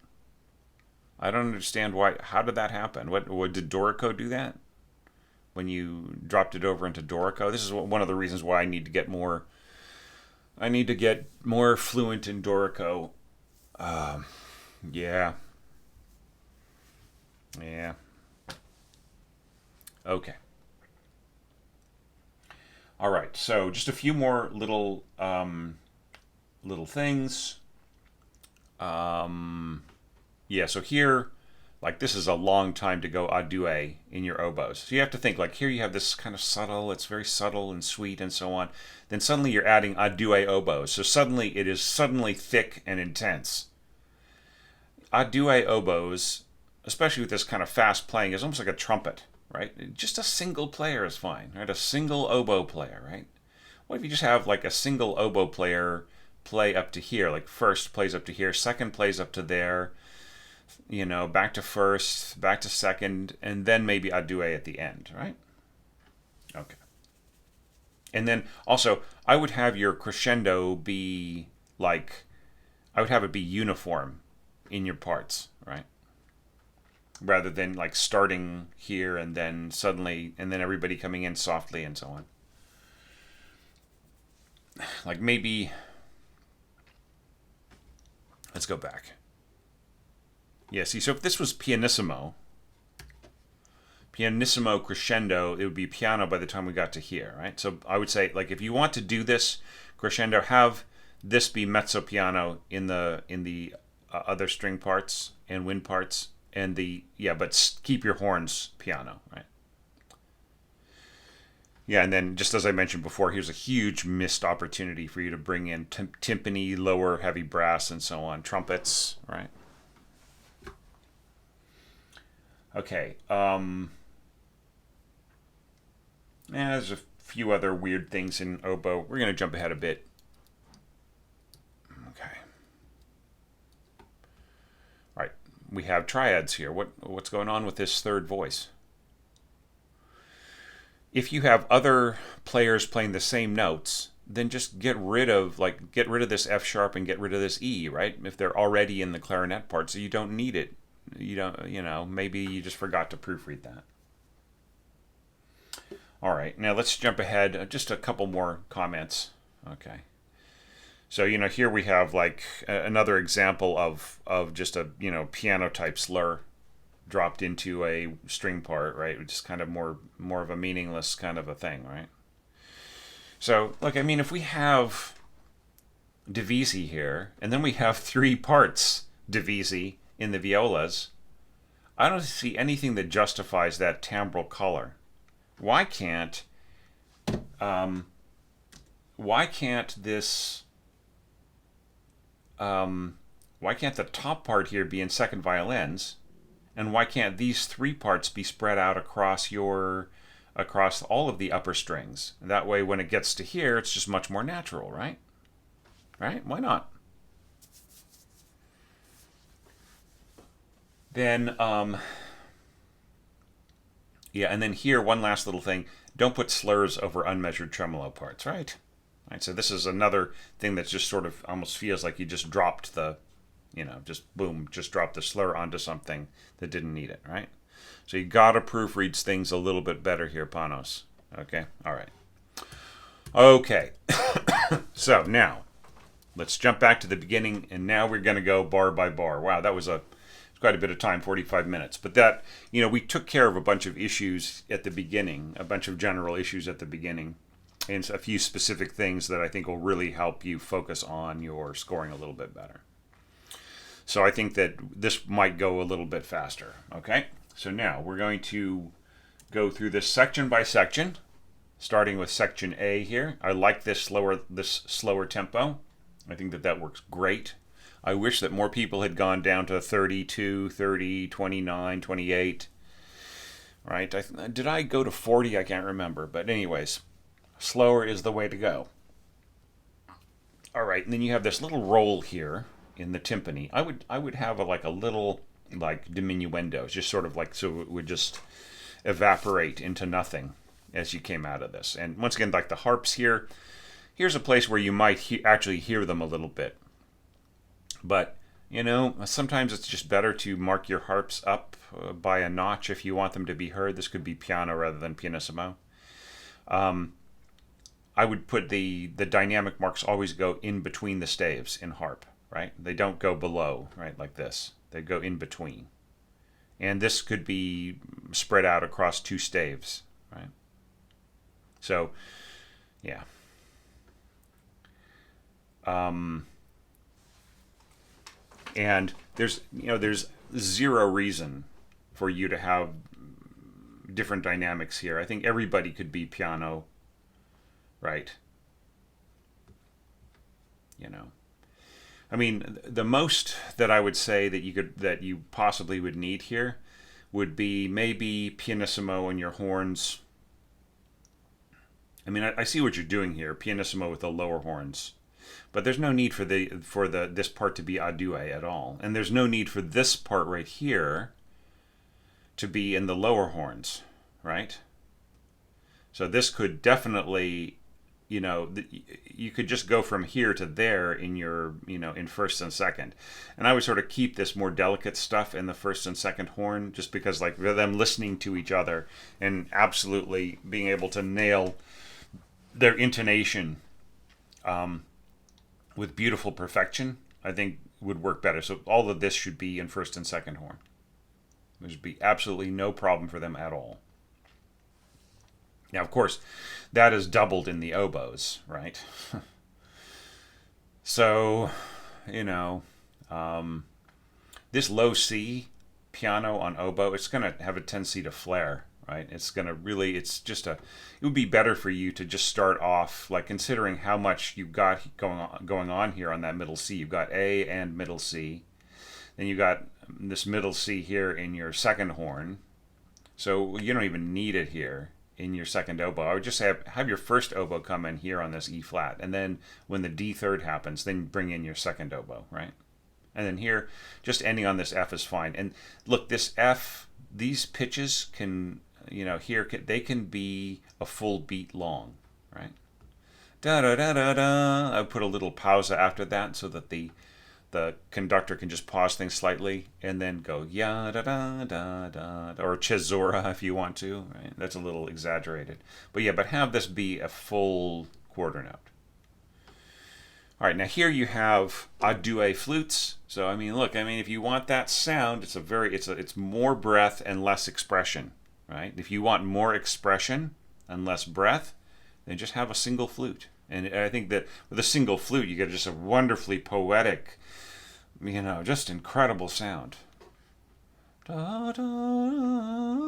I don't understand why. How did that happen? What did Dorico do that? When you dropped it over into Dorico. This is one of the reasons why I need to get more fluent in Dorico. Yeah. Okay. All right. So just a few more little things. So here, this is a long time to go a due in your oboes. So you have to think, here you have this kind of subtle, it's very subtle and sweet and so on. Then suddenly you're adding a due oboes. So suddenly it is thick and intense. A due oboes, especially with this kind of fast playing, is almost like a trumpet, right? Just a single player is fine, right? A single oboe player, right? What if you just have a single oboe player play up to here, first plays up to here, second plays up to there, back to first, back to second, and then maybe a due at the end, right? Okay. And then also, I would have your crescendo be I would have it be uniform in your parts, right? Rather than starting here and then suddenly, and then everybody coming in softly and so on. Maybe, let's go back. Yeah, see, so if this was pianissimo crescendo, it would be piano by the time we got to here, right? So I would say, if you want to do this crescendo, have this be mezzo piano in the other string parts and wind parts, and but keep your horns piano, right? Yeah, and then just as I mentioned before, here's a huge missed opportunity for you to bring in timpani, lower heavy brass, and so on, trumpets, right? Okay. There's a few other weird things in oboe. We're going to jump ahead a bit. Okay. All right. We have triads here. What's going on with this third voice? If you have other players playing the same notes, then just get rid of this F sharp and get rid of this E, right? If they're already in the clarinet part, so you don't need it. You don't, maybe you just forgot to proofread that. All right, now let's jump ahead. Just a couple more comments. Okay. So, here we have like another example of just a, piano type slur dropped into a string part, right? Which is kind of more of a meaningless kind of a thing, right? So, look, I mean, if we have divisi here, and then we have three parts divisi in the violas, I don't see anything that justifies that timbral color. Why can't um, why can't this why can't the top part here be in second violins, and why can't these three parts be spread out across all of the upper strings? That way, when it gets to here, it's just much more natural, right? Right? Why not? Then, yeah, and then here, one last little thing. Don't put slurs over unmeasured tremolo parts, right? Right, so this is another thing that just sort of almost feels like you just dropped the, just boom, just dropped the slur onto something that didn't need it, right? So you gotta proofread things a little bit better here, Panos. Okay, all right. Okay, so now let's jump back to the beginning, and now we're gonna go bar by bar. Wow, that was quite a bit of time, 45 minutes. But that, we took care of a bunch of issues at the beginning, a bunch of general issues at the beginning, and a few specific things that I think will really help you focus on your scoring a little bit better. So I think that this might go a little bit faster, okay? So now we're going to go through this section by section, starting with section A here. I like this slower tempo. I think that works great. I wish that more people had gone down to 32, 30, 29, 28. Right? Did I go to 40? I can't remember. But anyways, slower is the way to go. All right, and then you have this little roll here in the timpani. I would have a little like diminuendo, just sort of like so it would just evaporate into nothing as you came out of this. And once again, like the harps here, here's a place where you might actually hear them a little bit. But, sometimes it's just better to mark your harps up by a notch if you want them to be heard. This could be piano rather than pianissimo. I would put the dynamic marks always go in between the staves in harp, right? They don't go below, right, like this. They go in between. And this could be spread out across two staves, right? So, yeah. And there's zero reason for you to have different dynamics here. I think everybody could be piano, right? I mean, the most that I would say that you possibly would need here would be maybe pianissimo and your horns. I mean, I see what you're doing here, pianissimo with the lower horns. But there's no need for this part to be a due at all. And there's no need for this part right here to be in the lower horns, right? So this could definitely, you could just go from here to there in your, in first and second. And I would sort of keep this more delicate stuff in the first and second horn, just because like them listening to each other and absolutely being able to nail their intonation with beautiful perfection, I think would work better. So all of this should be in first and second horn. There should be absolutely no problem for them at all. Now, of course, that is doubled in the oboes, right? So, this low C piano on oboe, it's going to have a tendency to flare, right? It's going to really, it would be better for you to just start off, like considering how much you've got going on here on that middle C. You've got A and middle C. Then you've got this middle C here in your second horn. So you don't even need it here in your second oboe. I would just have your first oboe come in here on this E flat. And then when the D third happens, then bring in your second oboe, right? And then here, just ending on this F is fine. And look, this F, these pitches can, here they can be a full beat long, right? Da da da da da. I put a little pausa after that so that the conductor can just pause things slightly and then go ya da da da da, or cesura if you want to. Right? That's a little exaggerated, but have this be a full quarter note. All right, now here you have a duet flutes. So I mean, look, I mean, if you want that sound, it's more breath and less expression, right? If you want more expression and less breath, then just have a single flute. And I think that with a single flute, you get just a wonderfully poetic, just incredible sound. Da, da,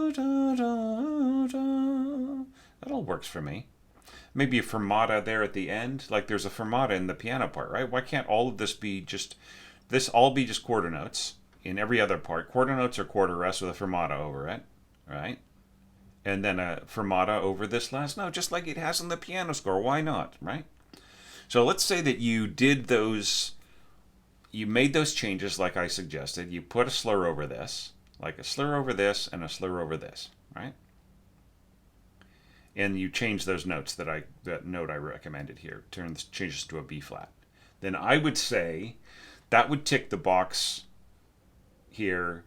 da, da, da. That all works for me. Maybe a fermata there at the end. Like there's a fermata in the piano part, right? Why can't all of this be just quarter notes in every other part? Quarter notes or quarter rest with a fermata over it, right? And then a fermata over this last note, just like it has in the piano score. Why not, right? So let's say that you made those changes like I suggested. You put a slur over this, like a slur over this and a slur over this, right? And you change those notes that note I recommended here, changes to a B flat. Then I would say that would tick the box here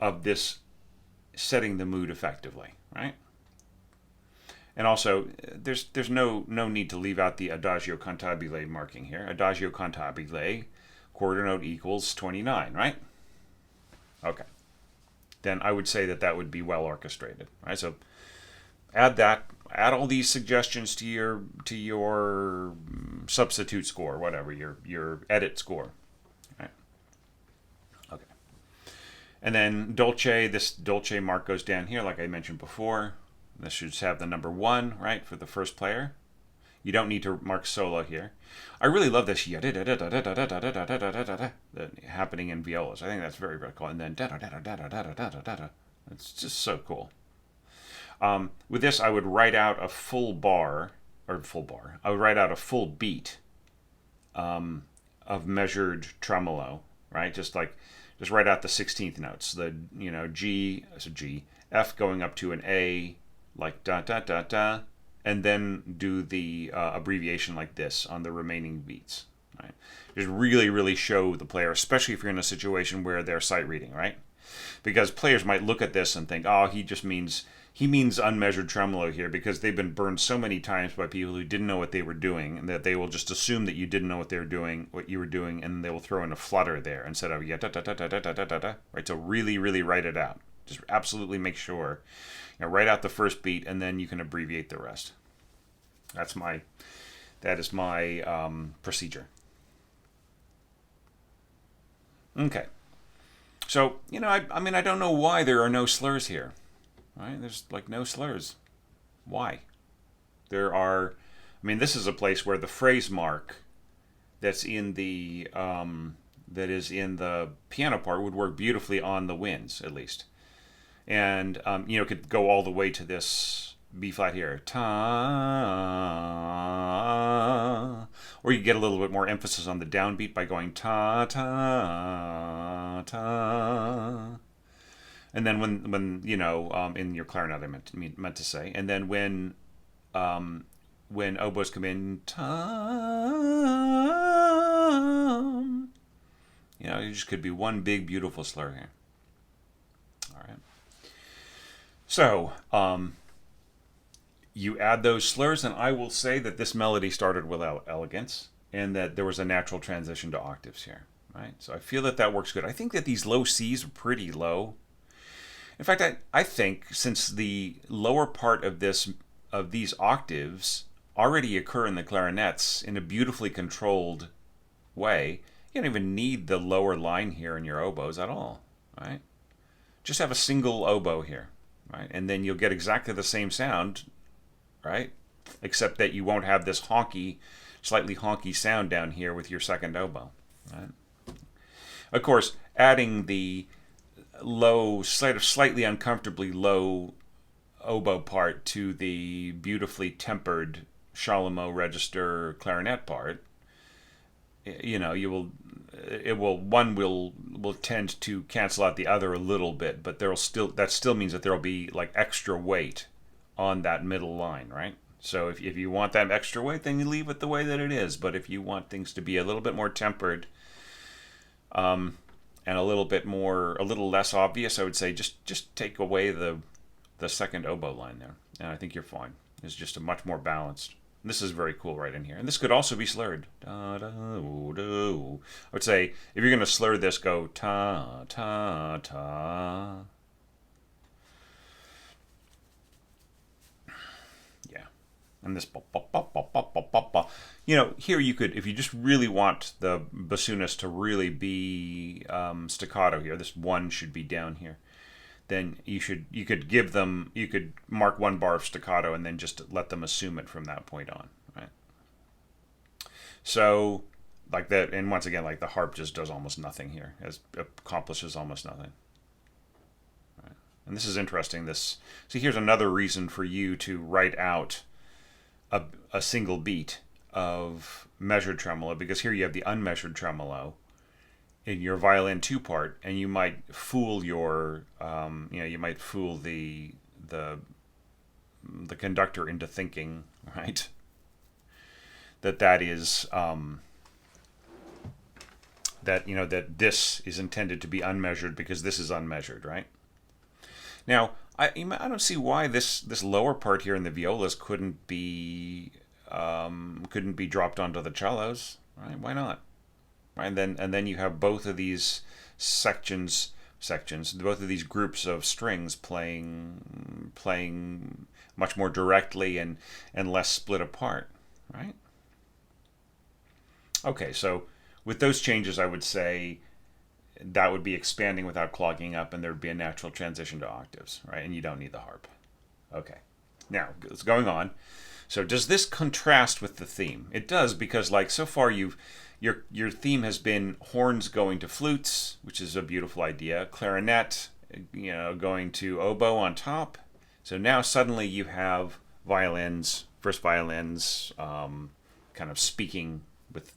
of this setting the mood effectively, right? And also, there's no need to leave out the adagio cantabile marking here. Adagio cantabile, quarter note equals 29, right? Okay. Then I would say that would be well orchestrated, right? So add all these suggestions to your substitute score, whatever, your edit score, right? Okay. And then dolce, this dolce mark goes down here, like I mentioned before. This should have the number 1, right, for the first player. You don't need to mark solo here. I really love this happening in violas. I think that's very, very cool. And then it's just so cool. With this, I would write out a full bar. I would write out a full beat of measured tremolo, right? Just write out the 16th notes. The G, F going up to an A, like da da da da, and then do the abbreviation like this on the remaining beats, right? Just really, really show the player, especially if you're in a situation where they're sight reading, right? Because players might look at this and think, oh, he means unmeasured tremolo here, because they've been burned so many times by people who didn't know what they were doing, and that they will just assume that you didn't know what you were doing, and they will throw in a flutter there instead of da da da da da da da da. Right? So really, really write it out. Just absolutely make sure, write out the first beat, and then you can abbreviate the rest. That is my procedure. Okay. So I don't know why there are no slurs here. Right? There's no slurs. Why? This is a place where the phrase mark that is in the piano part would work beautifully on the winds, at least. And could go all the way to this B flat here, ta, or you get a little bit more emphasis on the downbeat by going ta ta ta. And then when in your clarinet, I meant to say, and then when oboes come in, tom, it just could be one big beautiful slur here. All right. So you add those slurs, and I will say that this melody started with elegance, and that there was a natural transition to octaves here. Right. So I feel that works good. I think that these low C's are pretty low. In fact, I think since the lower part of these octaves already occur in the clarinets in a beautifully controlled way, you don't even need the lower line here in your oboes at all, right? Just have a single oboe here, right? And then you'll get exactly the same sound, right? Except that you won't have this slightly honky sound down here with your second oboe, right? Of course, adding the low, slightly uncomfortably low oboe part to the beautifully tempered Chalumeau register clarinet part, one will tend to cancel out the other a little bit, but that still means that there will be extra weight on that middle line, right? So if you want that extra weight, then you leave it the way that it is. But if you want things to be a little bit more tempered, and a little less obvious, I would say just take away the second oboe line there, and I think you're fine. It's just a much more balanced. This is very cool right in here. And this could also be slurred. Da, da, do. I would say, if you're going to slur this, go ta, ta, ta. Yeah. And this, here you could, if you just really want the bassoonist to really be staccato here, this one should be down here. Then you could mark one bar of staccato and then just let them assume it from that point on, right? So, like that, and once again, like the harp just does almost nothing here, accomplishes almost nothing. Right? And this is interesting. See, here's another reason for you to write out a single beat of measured tremolo, because here you have the unmeasured tremolo in your violin two part, and you might fool you might fool the conductor into thinking, right, that is that this is intended to be unmeasured because this is unmeasured, right? Now, I don't see why this lower part here in the violas couldn't be dropped onto the cellos, right? Why not? Right? And then you have both of these sections, both of these groups of strings playing much more directly and less split apart, right? Okay, so with those changes, I would say that would be expanding without clogging up, and there would be a natural transition to octaves, right? And you don't need the harp. Okay, now it's going on. So does this contrast with the theme? It does, because like so far your theme has been horns going to flutes, which is a beautiful idea, clarinet, going to oboe on top. So now suddenly you have first violins, kind of speaking with,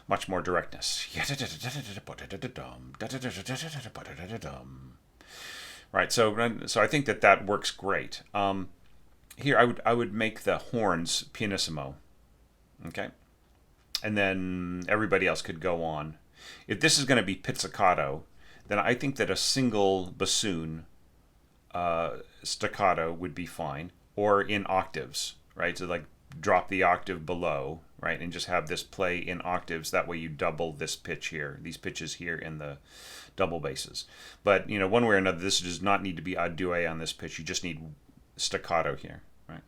much more directness. Right, so I think that works great. Here I would make the horns pianissimo, okay? And then everybody else could go on. If this is going to be pizzicato, then I think that a single bassoon staccato would be fine, or in octaves, right? So like drop the octave below, right, and just have this play in octaves. That way you double this pitch here, these pitches here in the double basses. But one way or another, this does not need to be a duet on this pitch. You just need staccato here, right?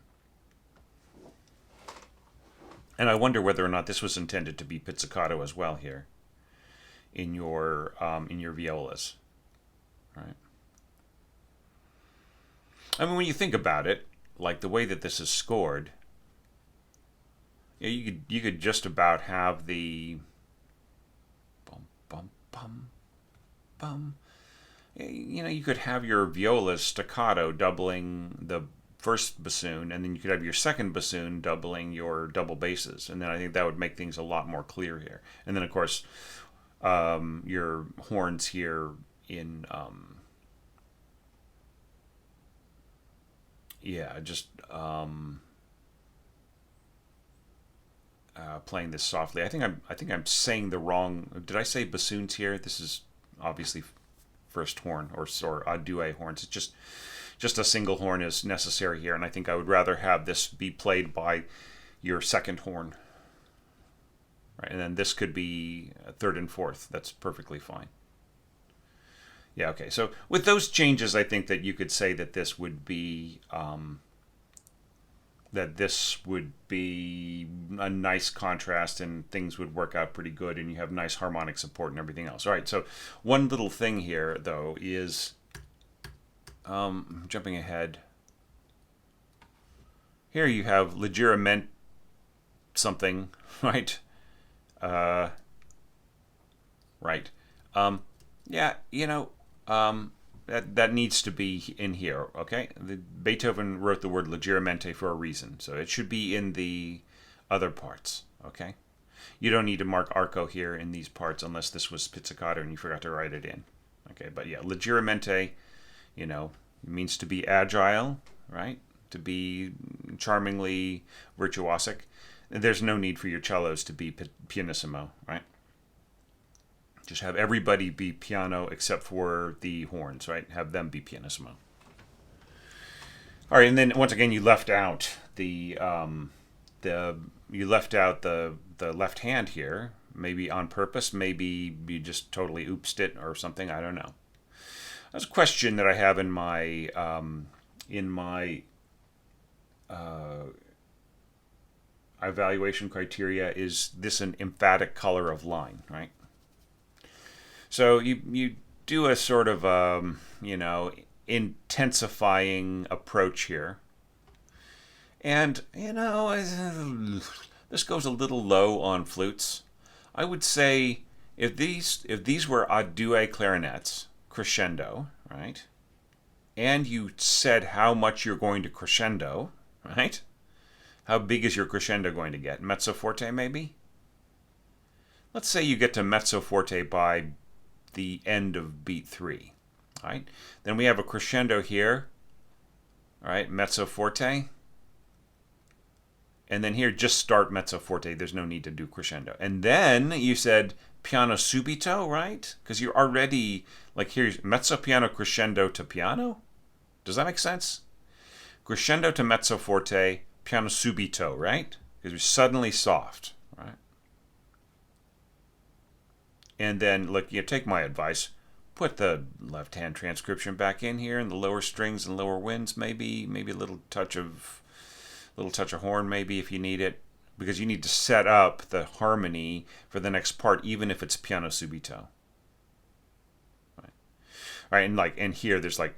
And I wonder whether or not this was intended to be pizzicato as well here in your violas, right? I mean, when you think about it, like the way that this is scored, you could just about have the bum bum bum bum. You could have your violas staccato doubling the first bassoon, and then you could have your second bassoon doubling your double basses, and then I think that would make things a lot more clear here. And then of course your horns here in playing this softly. I think I'm saying the wrong. Did I say bassoons here? This is obviously first horn or a duet horns. It's just a single horn is necessary here, and I think I would rather have this be played by your second horn, right? And then this could be third and fourth. That's perfectly fine. Yeah. Okay. So with those changes, I think that you could say that this would be a nice contrast, and things would work out pretty good, and you have nice harmonic support and everything else. All right, so one little thing here, though, is jumping ahead. Here you have leggermente something, right? Right. Yeah, that needs to be in here, okay? Beethoven wrote the word leggermente for a reason, so it should be in the other parts, okay? You don't need to mark arco here in these parts unless this was pizzicato and you forgot to write it in, okay? But yeah, leggermente, means to be agile, right? To be charmingly virtuosic. There's no need for your cellos to be pianissimo, right? Just have everybody be piano except for the horns, right? Have them be pianissimo. All right, and then once again, you left out the the you left out the left hand here, maybe on purpose, maybe you just totally oopsed it or something. I don't know. That's a question that I have in my evaluation criteria. Is this an emphatic color of line, right? So you do a sort of intensifying approach here, and this goes a little low on flutes. I would say if these were a duet clarinets crescendo, right? And you said how much you're going to crescendo, right? How big is your crescendo going to get? Mezzo forte, maybe? Let's say you get to mezzo forte by the end of beat 3, right? Then we have a crescendo here, all right, mezzo forte. And then here, just start mezzo forte. There's no need to do crescendo. And then you said piano subito, right? Because you're already, like, here's mezzo piano crescendo to piano. Does that make sense? Crescendo to mezzo forte, piano subito, right? Because you're suddenly soft, right? And then, look, take my advice. Put the left-hand transcription back in here, and the lower strings and lower winds, maybe a little touch of horn, maybe, if you need it, because you need to set up the harmony for the next part, even if it's piano subito. Right. All right, and here there's like,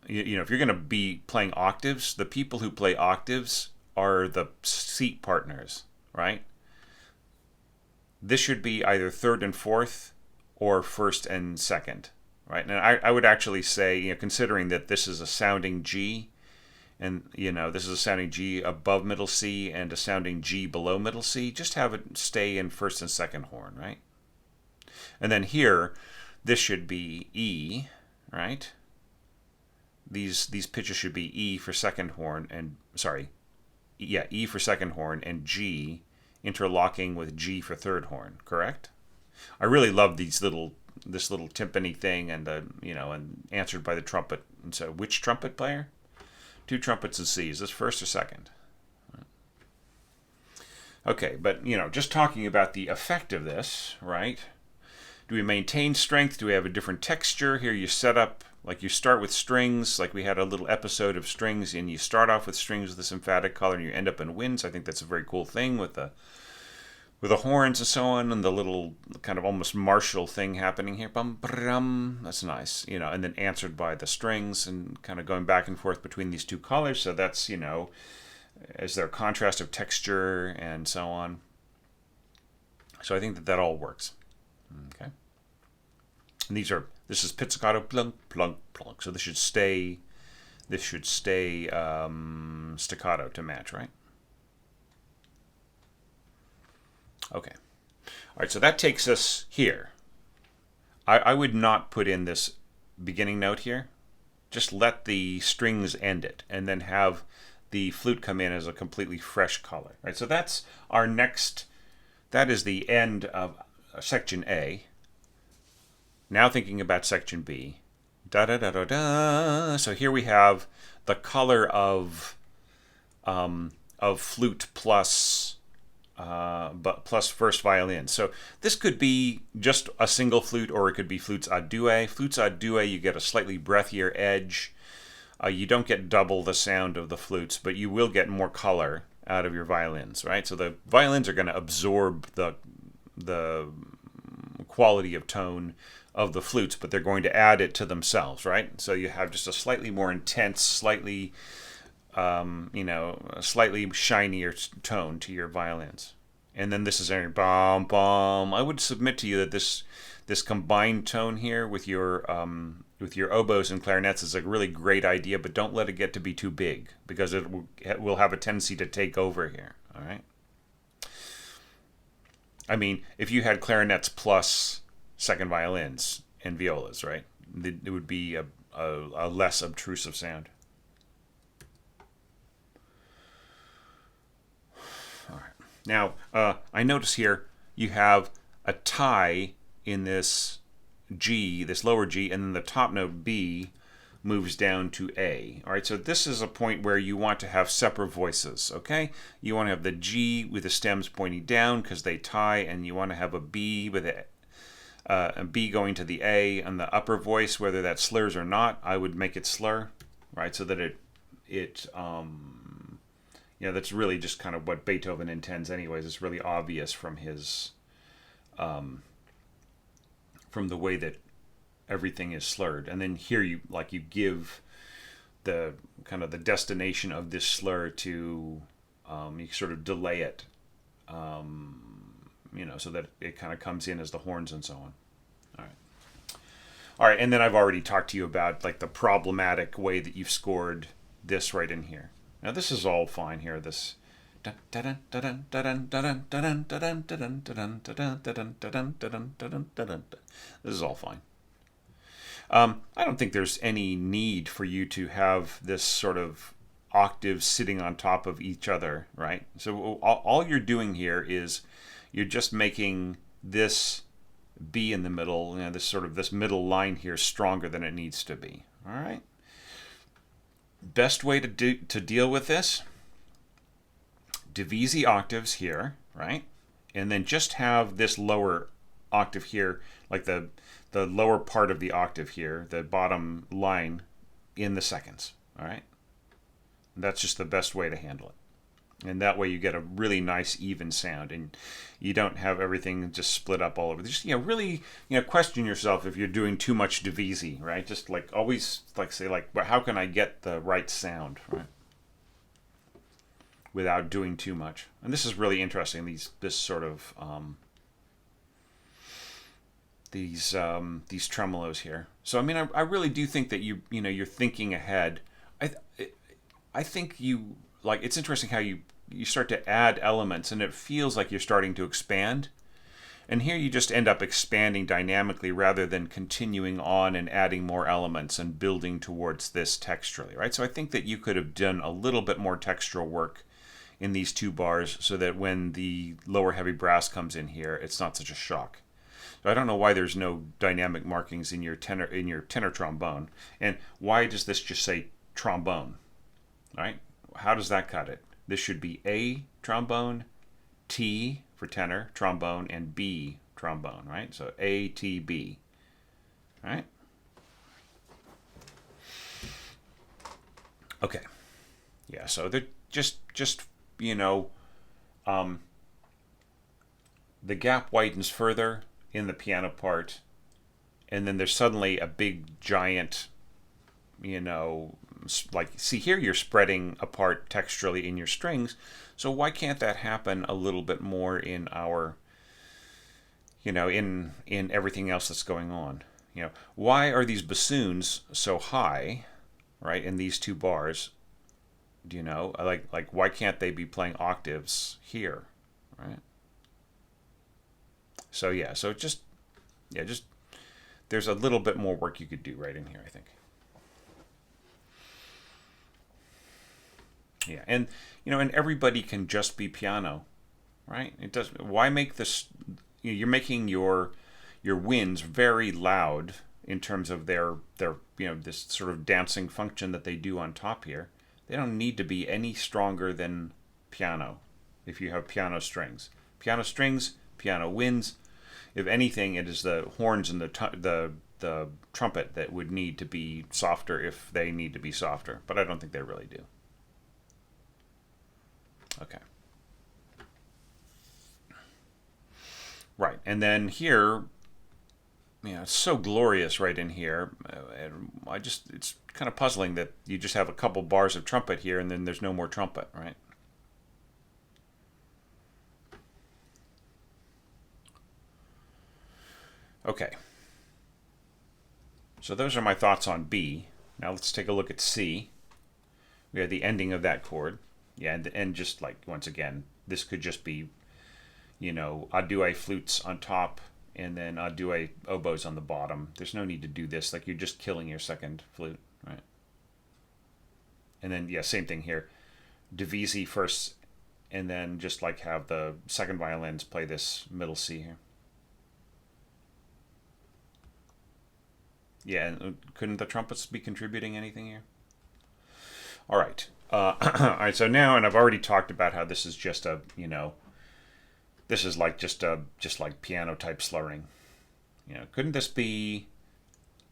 if you're going to be playing octaves, the people who play octaves are the seat partners, right? This should be either third and fourth or first and second, right? And I would actually say, considering that this is a sounding G, and this is a sounding G above middle C and a sounding G below middle C, just have it stay in first and second horn, right? And then here, this should be E, right? These pitches should be E for second horn and E for second horn and G interlocking with G for third horn, correct? I really love this little timpani thing, and and answered by the trumpet. And so, which trumpet player? 2 trumpets in C. Is this first or second? Okay, but just talking about the effect of this, right? Do we maintain strength? Do we have a different texture? Here you set up, like you start with strings, like we had a little episode of strings, and you start off with strings with this emphatic color, and you end up in winds. I think that's a very cool thing with the horns and so on, and the little kind of almost martial thing happening here. Bum, brum, that's nice, and then answered by the strings and kind of going back and forth between these two colors. So that's, is there a contrast of texture and so on. So I think that all works. Okay. And this is pizzicato, plunk, plunk, plunk. So this should stay staccato to match, right? Okay. All right, so that takes us here. I would not put in this beginning note here. Just let the strings end it, and then have the flute come in as a completely fresh color. All right, so that's our next. That is the end of section A. Now thinking about section B. Da da da da da. So here we have the color of flute plus first violin. So this could be just a single flute, or it could be flutes a deux. Flutes a deux, you get a slightly breathier edge. You don't get double the sound of the flutes, but you will get more color out of your violins, right? So the violins are going to absorb the quality of tone of the flutes, but they're going to add it to themselves, right? So you have just a slightly more intense, slightly a slightly shinier tone to your violins. And then this is a bom bom. I would submit to you that this combined tone here with your oboes and clarinets is a really great idea, but don't let it get to be too big, because it will have a tendency to take over here. All right. I mean, if you had clarinets plus second violins and violas, right, it would be a less obtrusive sound. All right. Now, I notice here you have a tie in this G, this lower G, and then the top note B moves down to A. All right, so this is a point where you want to have separate voices, okay? You want to have the G with the stems pointing down because they tie, and you want to have a B with a B going to the A on the upper voice, whether that slurs or not. I would make it slur, right? So that that's really just kind of what Beethoven intends anyways. It's really obvious from his, from the way that everything is slurred. And then here you give the kind of the destination of this slur to, you sort of delay it, so that it kind of comes in as the horns and so on. All right, and then I've already talked to you about like the problematic way that you've scored this right in here. Now this is all fine here. This is all fine. I don't think there's any need for you to have this sort of octaves sitting on top of each other, right? So all you're doing here is you're just making this B in the middle, this middle line here stronger than it needs to be. All right. Best way to deal with this: divise the octaves here, right? And then just have this lower octave here, like the lower part of the octave here, the bottom line, in the seconds. All right. That's just the best way to handle it. And that way you get a really nice even sound, and you don't have everything just split up all over. Just really question yourself if you're doing too much divisi, right? Just always say well, how can I get the right sound, right? Without doing too much. And this is really interesting. This sort of these tremolos here. So I mean, I really do think that you're thinking ahead. I think it's interesting how you start to add elements, and it feels like you're starting to expand. And here you just end up expanding dynamically rather than continuing on and adding more elements and building towards this texturally, right? So I think that you could have done a little bit more textural work in these two bars so that when the lower heavy brass comes in here, it's not such a shock. So I don't know why there's no dynamic markings in your tenor trombone. And why does this just say trombone? Right? How does that cut it? This should be A trombone, T for tenor, trombone, and B trombone, right? So A, T, B, right? Okay. Yeah, so they're just the gap widens further in the piano part, and then there's suddenly a big giant, see here you're spreading apart texturally in your strings, so why can't that happen a little bit more in our in everything else that's going on? Why are these bassoons so high, right, in these two bars? Why can't they be playing octaves here, right? So just there's a little bit more work you could do right in here, I think. Yeah, and and everybody can just be piano, right? It does. Why make this? You're making your winds very loud in terms of their this sort of dancing function that they do on top here. They don't need to be any stronger than piano. If you have piano strings, piano winds. If anything, it is the horns and the trumpet that would need to be softer if they need to be softer. But I don't think they really do. Okay. Right, and then here, it's so glorious right in here. And it's kind of puzzling that you just have a couple bars of trumpet here, and then there's no more trumpet, right? Okay. So those are my thoughts on B. Now let's take a look at C. We have the ending of that chord. Yeah, and just once again, this could just be, a flutes on top and then a oboes on the bottom. There's no need to do this. You're just killing your second flute, right? And then, same thing here. Divisi first, and then just have the second violins play this middle C here. Yeah, and couldn't the trumpets be contributing anything here? All right. All right, so now, and I've already talked about how this is just a, this is like just like piano type slurring. Couldn't this be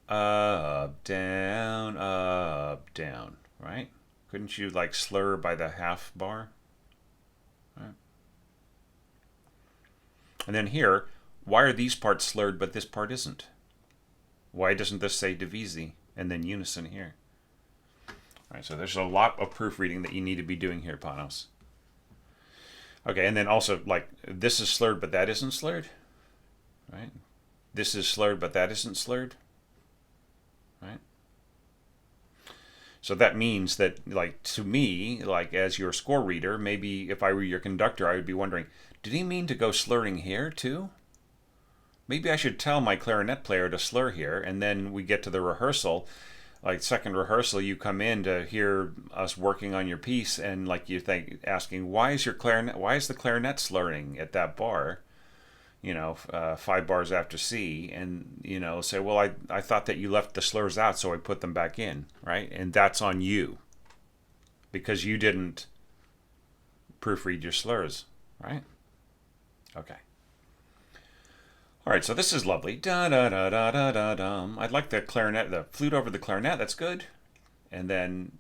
up, down, right? Couldn't you like slur by the half bar? Right. And then here, why are these parts slurred but this part isn't? Why doesn't this say divisi and then unison here? All right, so there's a lot of proofreading that you need to be doing here, Panos. Okay, and then also, like, this is slurred but that isn't slurred, right? This is slurred but that isn't slurred, right? So that means that, like, to me, like, as your score reader, maybe if I were your conductor, I would be wondering, did he mean to go slurring here, too? Maybe I should tell my clarinet player to slur here, and then we get to the rehearsal. Like, second rehearsal, you come in to hear us working on your piece, and, like, you think, asking, why is the clarinet slurring at that bar? 5 bars after C, and say, well, I thought that you left the slurs out, so I put them back in, right? And that's on you because you didn't proofread your slurs, right? Okay. All right, so this is lovely. Da da da da da da dum. I'd like the flute over the clarinet. That's good, and then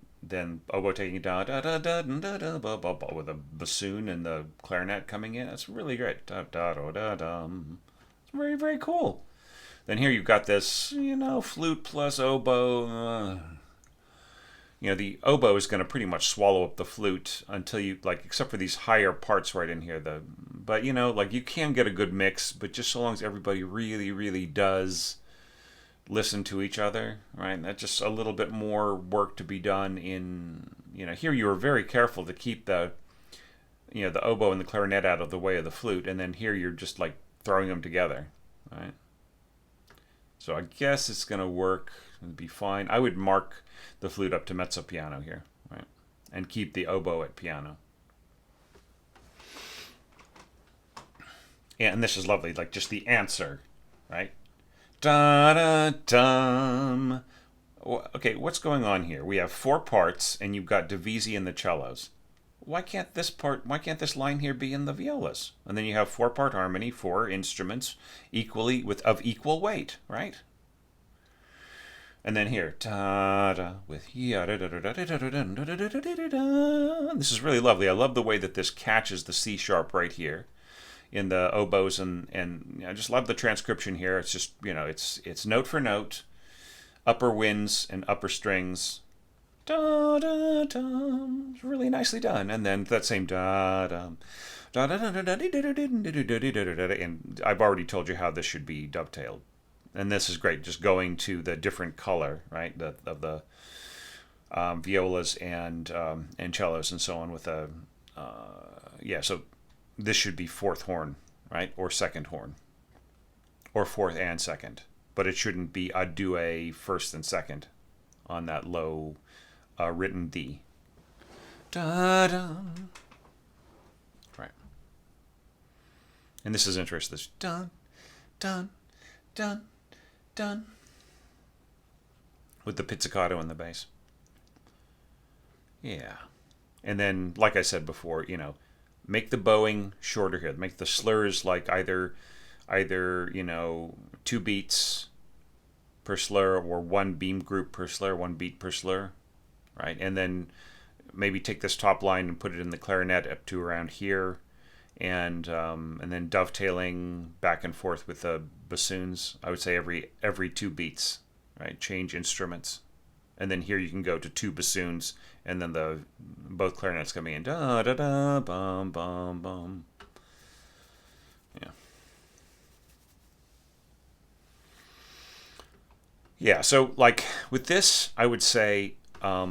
oboe taking da da da da da da da with a bassoon and the clarinet coming in. That's really great. Da da da da dum. It's very very cool. Then here you've got this, flute plus oboe. The oboe is going to pretty much swallow up the flute until you except for these higher parts right in here. But you can get a good mix, but just so long as everybody really really does listen to each other, right? That's just a little bit more work to be done in, here you were very careful to keep the oboe and the clarinet out of the way of the flute, and then here you're just like throwing them together, right? So I guess it's going to work and be fine. I would mark the flute up to mezzo piano here, right? And keep the oboe at piano. Yeah, and this is lovely, like just the answer, right? Da da dum. Okay, what's going on here? We have 4 parts, and you've got divisi in the cellos. Why can't this line here be in the violas? And then you have 4-part harmony, 4 instruments of equal weight, right? And then here, ta da with this is really lovely. I love the way that this catches the C sharp right here in the oboes, and I just love the transcription here. It's just it's note for note, upper winds and upper strings. Da da da. It's really nicely done. And then that same da da. And I've already told you how this should be dovetailed. And this is great, just going to the different color, right, of the violas and cellos and so on with a, so this should be 4th horn, right, or 2nd horn, or 4th and 2nd, but it shouldn't be a due 1st and 2nd on that low written D. Da-da. Right. And this is interesting, this dun, dun, dun, dun, with the pizzicato in the bass. Yeah. And then, like I said before, make the bowing shorter here. Make the slurs like either 2 beats per slur or 1 beam group per slur, 1 beat per slur, right? And then maybe take this top line and put it in the clarinet up to around here, and then dovetailing back and forth with the bassoons. I would say every 2 beats, right? Change instruments, and then here you can go to 2 bassoons, and then both clarinets coming in. Da da da bum bum bum. Yeah. Yeah. So like with this, I would say da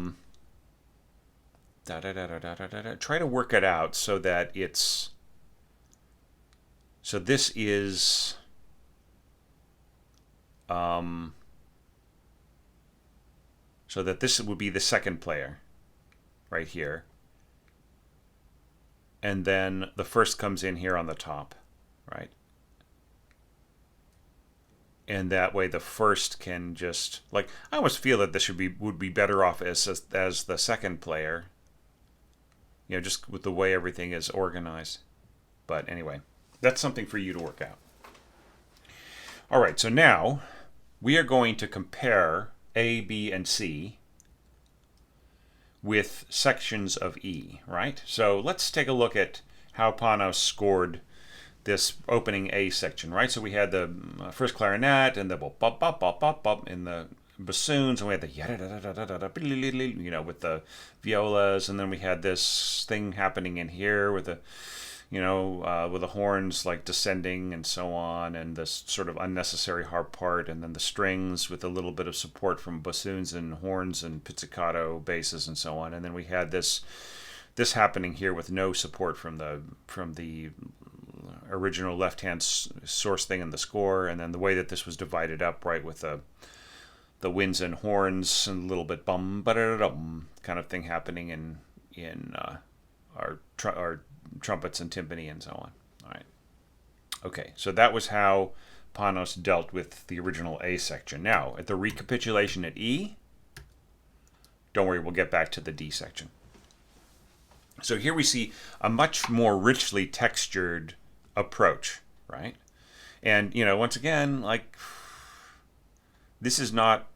da da da da da da. Try to work it out so that it's. So this is. So that this would be the 2nd player, right here. And then the 1st comes in here on the top, right? and that way the first can just, like, I always feel that this would be better off as the second player, just with the way everything is organized. But anyway, that's something for you to work out. All right, so now we are going to compare A, B, and C with sections of E, right? So let's take a look at how Panos scored this opening A section, right? So we had the first clarinet and the bop bop bop bop bop bop in the bassoons, and we had the with the violas, and then we had this thing happening in here with the with the horns like descending and so on, and this sort of unnecessary harp part, and then the strings with a little bit of support from bassoons and horns and pizzicato basses and so on, and then we had this happening here with no support from the original left-hand source thing in the score, and then the way that this was divided up, right, with the winds and horns and a little bit bum ba-da-da-dum kind of thing happening in our trumpets and timpani and so on. All right. Okay, so that was how Panos dealt with the original A section. Now, at the recapitulation at E, don't worry, we'll get back to the D section. So here we see a much more richly textured approach, right? And, once again, like, this is not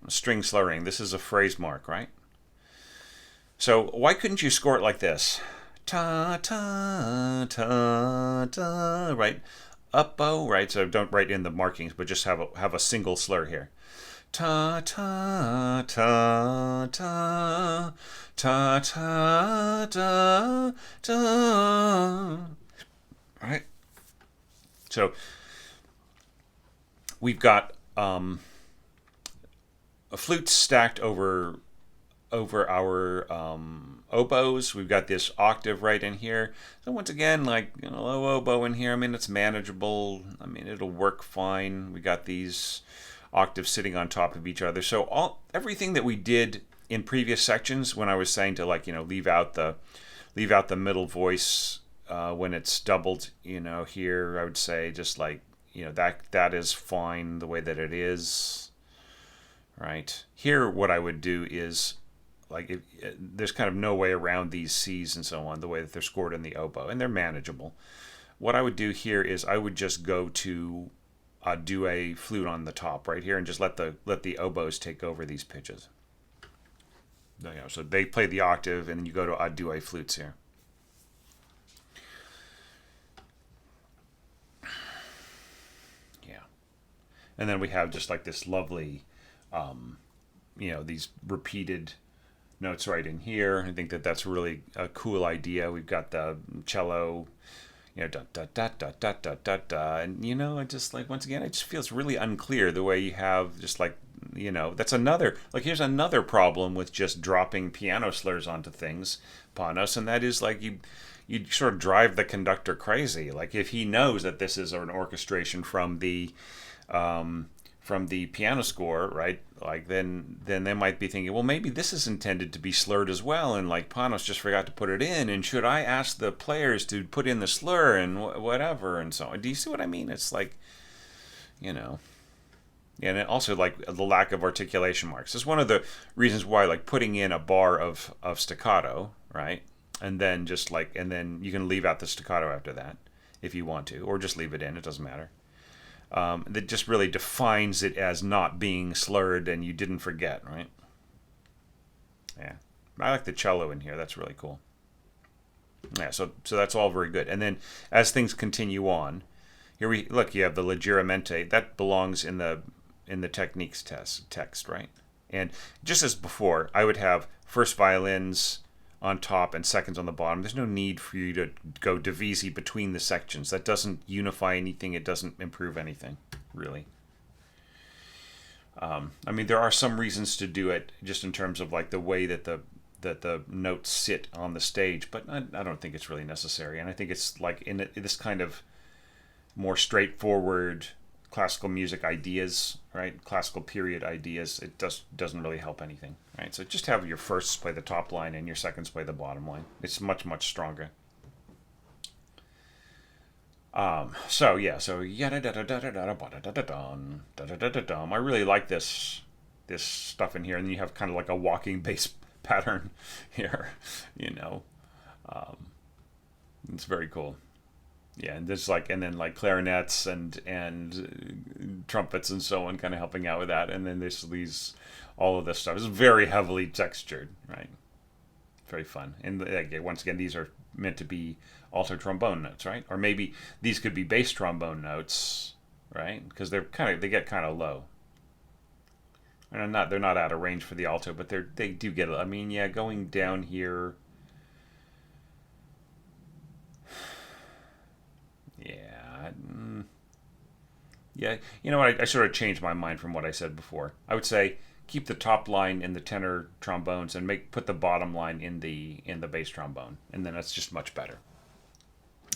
string slurring. This is a phrase mark, right? So why couldn't you score it like this? Ta ta ta ta, right? Up bow, right? So don't write in the markings, but just have a single slur here. Ta ta ta ta ta ta ta ta. Right? So we've got a flute stacked over our oboes. We've got this octave right in here. So once again, like, low oboe in here. I mean, it's manageable. I mean, it'll work fine. We got these octaves sitting on top of each other. So everything that we did in previous sections, when I was saying to, like, leave out the middle voice when it's doubled, here I would say just like, that is fine the way that it is. Right here, what I would do is, like, there's kind of no way around these C's and so on, the way that they're scored in the oboe, and they're manageable. What I would do here is I would just go to do a flute on the top right here, and just let the oboes take over these pitches. So they play the octave, and then you go to do a flutes here. Yeah, and then we have just like this lovely, these repeated notes right in here. I think that that's really a cool idea. We've got the cello, da da da da da da da da, and it just, like, once again, it just feels really unclear the way you have just like, that's another, like, here's another problem with just dropping piano slurs onto things, Panos, and that is, like, you sort of drive the conductor crazy. Like, if he knows that this is an orchestration from the piano score, right? Like, then they might be thinking, well, maybe this is intended to be slurred as well, and, like, Panos just forgot to put it in, and should I ask the players to put in the slur and whatever, and so on. Do you see what I mean? It's like, and it also, like, the lack of articulation marks. It's one of the reasons why, like, putting in a bar of staccato, right? And then and you can leave out the staccato after that if you want to, or just leave it in. It doesn't matter. That just really defines it as not being slurred, and you didn't forget, right? Yeah, I like the cello in here. That's really cool. Yeah, so that's all very good. And then as things continue on, here you have the leggermente. That belongs in the techniques text, right? And just as before, I would have first violins on top and seconds on the bottom. There's no need for you to go divisi between the sections. That doesn't unify anything. It doesn't improve anything, really. I mean, there are some reasons to do it, just in terms of, like, the way that the notes sit on the stage, but I don't think it's really necessary. And I think it's, like, in this kind of more straightforward classical music ideas, right? Classical period ideas, it doesn't really help anything, right? So just have your firsts play the top line and your seconds play the bottom line. It's much, much stronger. So yeah, so yada da da da da da da da da da da da. I really like this stuff in here, and then you have kind of like a walking bass pattern here. You know, it's very cool. Yeah, and there's like, and then like clarinets and trumpets and so on, kind of helping out with that, and then there's these all of this stuff is very heavily textured, right? Very fun. And once again, these are meant to be alto trombone notes, right? Or maybe these could be bass trombone notes, right? Because they get kind of low. And they're not out of range for the alto, but they do get. I mean, yeah, going down here. Yeah, yeah. You know what? I sort of changed my mind from what I said before. I would say keep the top line in the tenor trombones and put the bottom line in the bass trombone, and then that's just much better.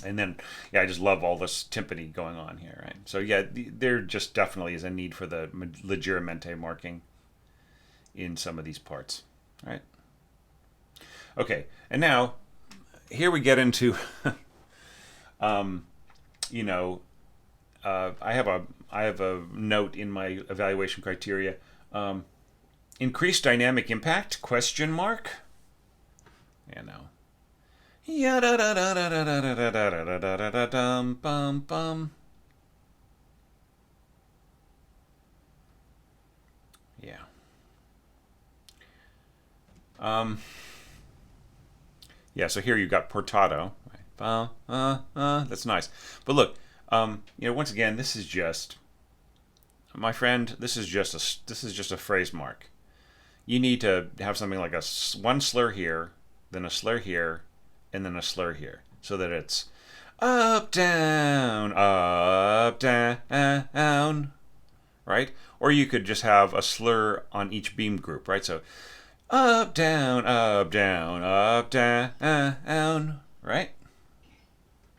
And then, yeah, I just love all this timpani going on here, right? So yeah, there just definitely is a need for the leggermente marking in some of these parts, right? Okay, and now here we get into, you know, I have a note in my evaluation criteria. Increased dynamic impact? Question mark. You know. Yeah da da da da da da da da da da da dum bum bum. Yeah. Um. Yeah. So here you got portato. That's nice. But look, once again, this is just my friend. This is just a phrase mark. You need to have something like one slur here, then a slur here, and then a slur here, so that it's up, down, right? Or you could just have a slur on each beam group, right? So up, down, up, down, up, down, right?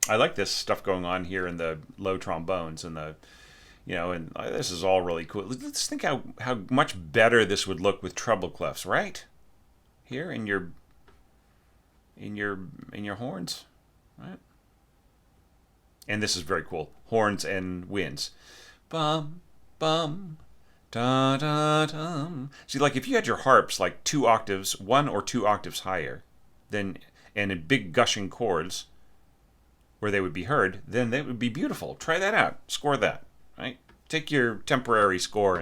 I like this stuff going on here in the low trombones and and this is all really cool. Let's think how much better this would look with treble clefs, right? Here in your horns, right? And this is very cool. Horns and winds. Bum bum da da dum. See, like if you had your harps like 2 octaves, 1 or 2 octaves higher, then and in big gushing chords where they would be heard, then they would be beautiful. Try that out. Score that, right? Take your temporary score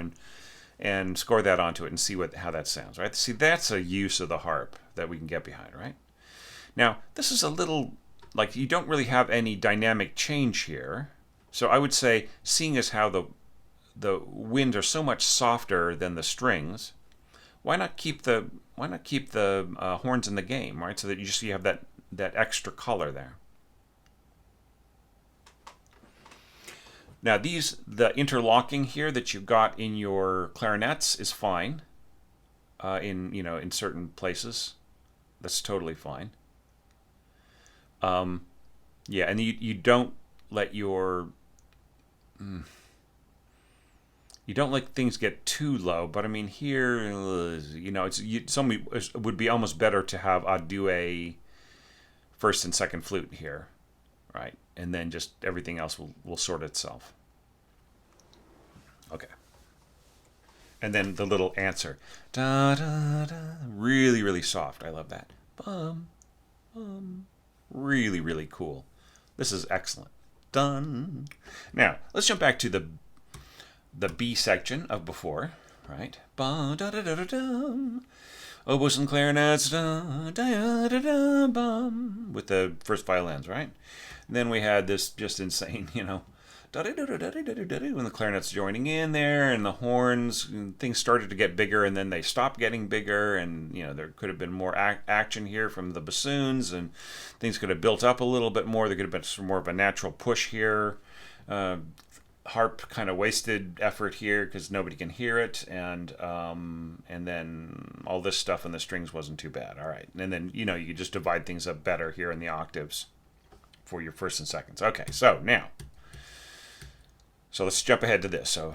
and score that onto it and see how that sounds, right? See, that's a use of the harp that we can get behind, right? Now, this is a little, like, you don't really have any dynamic change here. So I would say, seeing as how the winds are so much softer than the strings, why not keep the horns in the game, right? So that you have that extra color there. Now the interlocking here that you've got in your clarinets is fine. In certain places, that's totally fine. Yeah, and you don't let you don't let things get too low. But I mean here, it would be almost better to have a duet first and second flute here, right? And then just everything else will sort itself. Okay. And then the little answer. Da, da, da. Really, really soft. I love that. Bum, bum. Really, really cool. This is excellent. Done. Now, let's jump back to the B section of before, right? Ba, da, da, da, da, dum. Oboes and clarinets, da, da, da, da, bum, with the first violins, right? And then we had this just insane, da, da, da, da, da, da, da, da, when the clarinets joining in there, and the horns, and things started to get bigger, and then they stopped getting bigger, and there could have been more action here from the bassoons, and things could have built up a little bit more. There could have been some more of a natural push here. Harp kind of wasted effort here because nobody can hear it, and then all this stuff in the strings wasn't too bad. All right, and then you could just divide things up better here in the octaves for your first and seconds. Okay, so now, let's jump ahead to this. So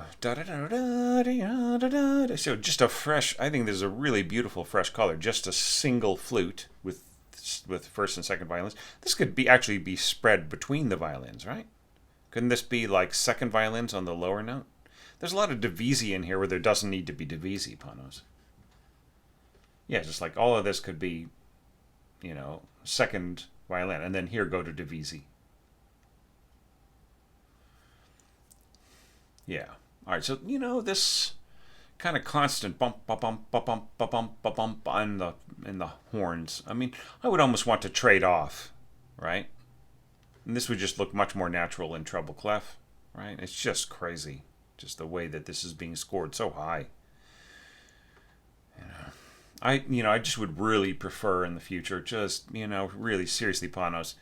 so just a fresh. I think this is a really beautiful fresh color. Just a single flute with first and second violins. This could actually be spread between the violins, right? Couldn't this be like second violins on the lower note? There's a lot of divisi in here where there doesn't need to be divisi, Panos. Yeah, just like all of this could be, second violin, and then here go to divisi. Yeah. All right, so, this kind of constant bump, bump, bump, bump, bump, bump, bump, bump, bump in the horns. I mean, I would almost want to trade off, right? And this would just look much more natural in treble clef, right? It's just crazy, just the way that this is being scored so high. I just would really prefer in the future, just, really seriously, Panos,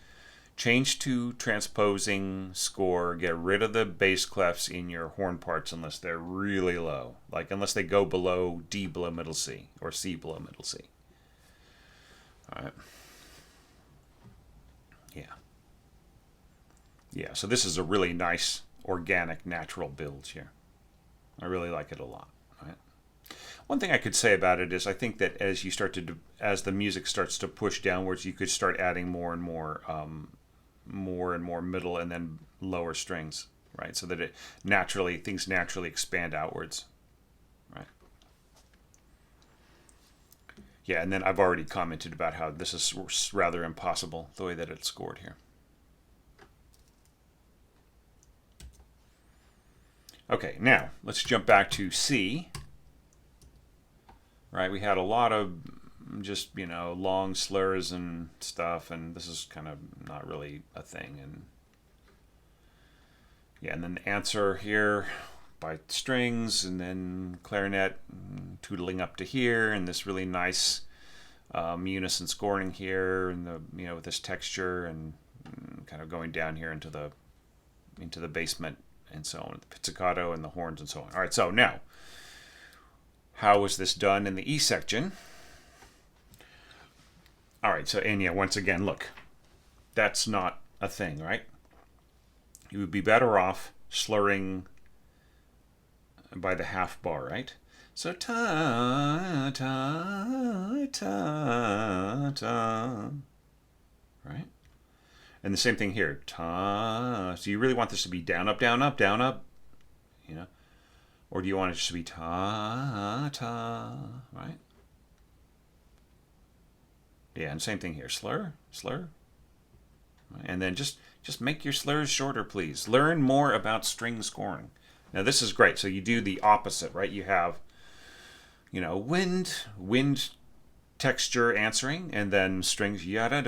change to transposing score, get rid of the bass clefs in your horn parts unless they're really low. Like, unless they go below D below middle C or C below middle C. All right. Yeah. Yeah, so this is a really nice, organic, natural build here. I really like it a lot. Right? One thing I could say about it is I think that as the music starts to push downwards, you could start adding more and more middle and then lower strings, right? So that things naturally expand outwards, right? Yeah, and then I've already commented about how this is rather impossible the way that it's scored here. Okay, now let's jump back to C. Right, we had a lot of just, long slurs and stuff, and this is kind of not really a thing. And yeah, and then the answer here by strings, and then clarinet tootling up to here, and this really nice unison scoring here, and with this texture, and kind of going down here into the basement, and so on, the pizzicato and the horns and so on. All right, so now, how was this done in the E section? All right, so, and yeah, once again, look, that's not a thing, right? You would be better off slurring by the half bar, right? So ta ta ta ta, right? And the same thing here, ta. So you really want this to be down, up, down, up, down, up, or do you want it just to be ta ta, right? Yeah, and same thing here, slur, slur, and then just make your slurs shorter, please. Learn more about string scoring. Now this is great. So you do the opposite, right? You have, wind texture answering, and then strings. I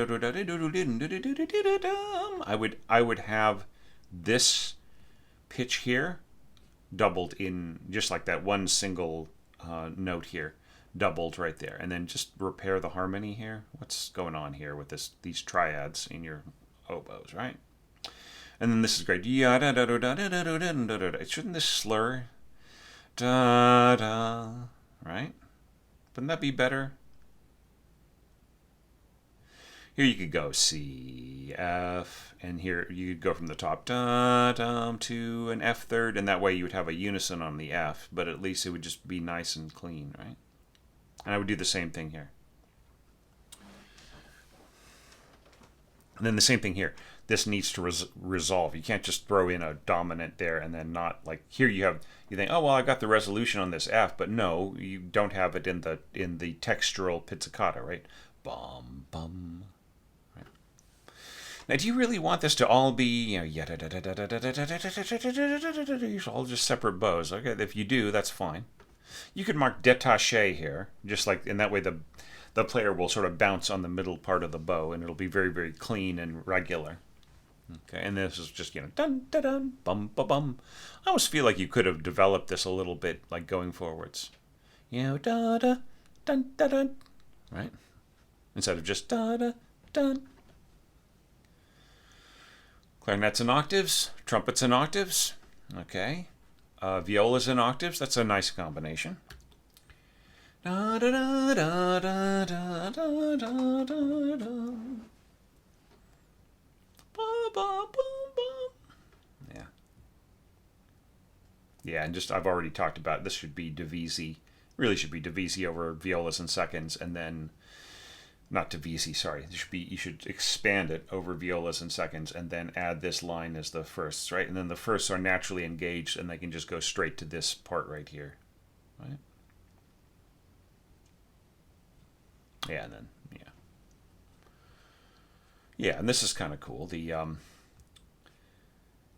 would have this pitch here doubled in just like that one single note here, doubled right there, and then just repair the harmony here. What's going on here with these triads in your oboes, right? And then this is great. Shouldn't this slur? Da da, right? Wouldn't that be better? Here you could go C, F, and here you could go from the top da da to an F third, and that way you would have a unison on the F, but at least it would just be nice and clean, right? And I would do the same thing here. And then the same thing here. This needs to resolve. You can't just throw in a dominant there and then not, like here you think, oh well, I got the resolution on this F, but no, you don't have it in the textural pizzicato, right? Bum bum. Right. Now, do you really want this to all be all just separate bows? Okay, if you do, that's fine. You could mark détaché here, just like in that way the player will sort of bounce on the middle part of the bow, and it'll be very, very clean and regular. Okay, and this is just, dun dun dun, bum ba bum. I almost feel like you could have developed this a little bit, like going forwards. Da da dun dun dun, right? Instead of just da da dun. Clarinets in octaves, trumpets in octaves. Okay, violas in octaves. That's a nice combination. Da da da da da da da da da. Yeah. Yeah, and just I've already talked about this should be divisi. Really should be divisi over violas in seconds, and then not divisi, sorry. You should expand it over violas and seconds and then add this line as the firsts, right? And then the firsts are naturally engaged and they can just go straight to this part right here, right? Yeah, and then, yeah. Yeah, and this is kind of cool. The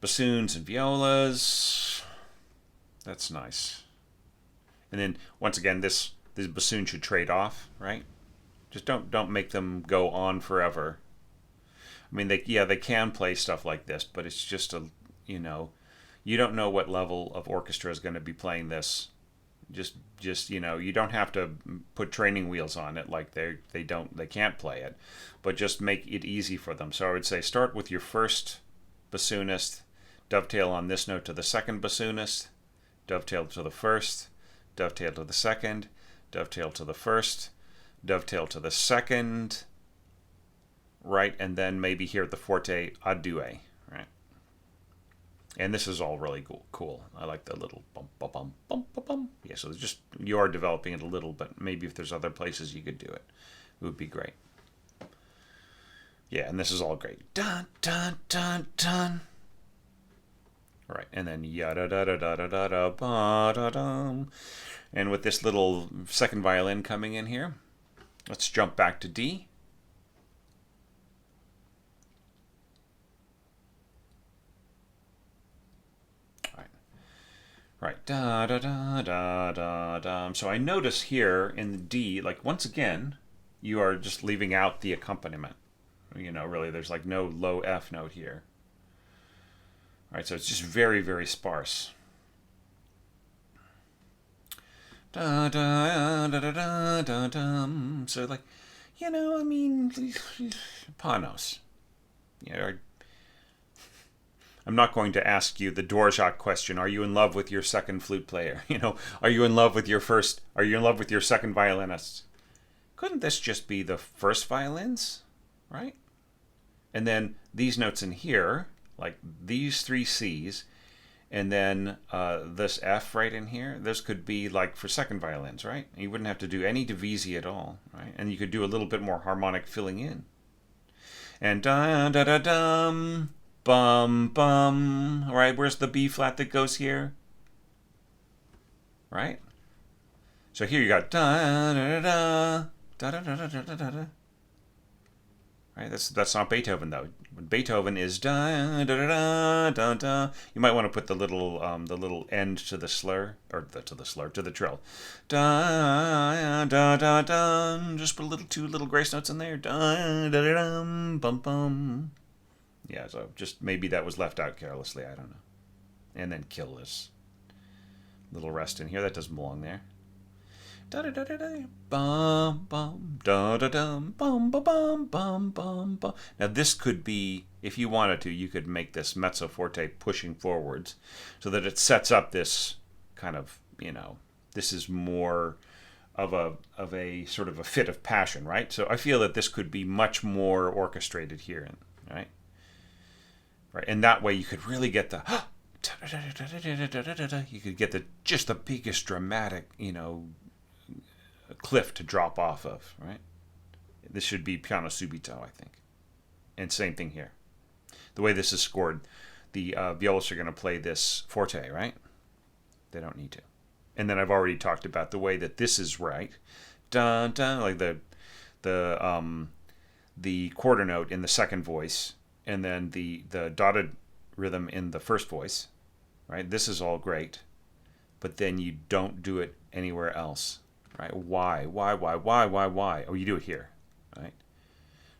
bassoons and violas, that's nice. And then, once again, this bassoon should trade off, right? Just don't make them go on forever. I mean, they can play stuff like this, but it's just you know, you don't know what level of orchestra is going to be playing this. Just you don't have to put training wheels on it like they can't play it, but just make it easy for them. So I would say start with your first bassoonist, dovetail on this note to the second bassoonist, dovetail to the first, dovetail to the second, dovetail to the first, dovetail to the second, right, and then maybe here at the forte a due, right? And this is all really cool. I like the little bum bum bum bum bum bum. Yeah, so just you are developing it a little, but maybe if there's other places you could do it, it would be great. Yeah, and this is all great. Dun dun dun dun. All right, and then yada da da da da da da ba da dum. And with this little second violin coming in here, let's jump back to D. Right, da da da da da da. So I notice here in the D, like once again, you are just leaving out the accompaniment. Really, there's like no low F note here. All right, so it's just very, very sparse. Da da da da da da da. So like, I mean, Panos. I'm not going to ask you the Dvorak question. Are you in love with your second flute player? Are you in love with your first? Are you in love with your second violinist? Couldn't this just be the first violins, right? And then these notes in here, like these three C's, and then this F right in here, this could be like for second violins, right? You wouldn't have to do any divisi at all, right? And you could do a little bit more harmonic filling in. And da da da dum. Bum, bum. All right, where's the B flat that goes here? Right? So here you got da da da da da da da da da da. Right? That's not Beethoven though. Beethoven is da da da da da. You might want to put the little end to the slur to the trill. Da da da da. Just put two little grace notes in there. Da da da da. Bum bum. Yeah, so just maybe that was left out carelessly. I don't know. And then kill this little rest in here. That doesn't belong there. Da da da da da. Bum bum da da dum bum bum bum bum bum bum. Now this could be, if you wanted to, you could make this mezzo forte pushing forwards, so that it sets up this kind of this is more of a sort of a fit of passion, right? So I feel that this could be much more orchestrated here, right? Right, and that way you could really get the you could get just the biggest dramatic cliff to drop off of, right? This should be piano subito, I think. And same thing here. The way this is scored, the violas are going to play this forte, right? They don't need to. And then I've already talked about the way that this is right, dun dun, like the quarter note in the second voice. And then the dotted rhythm in the first voice, right? This is all great, but then you don't do it anywhere else, right? Why? Oh, you do it here, right?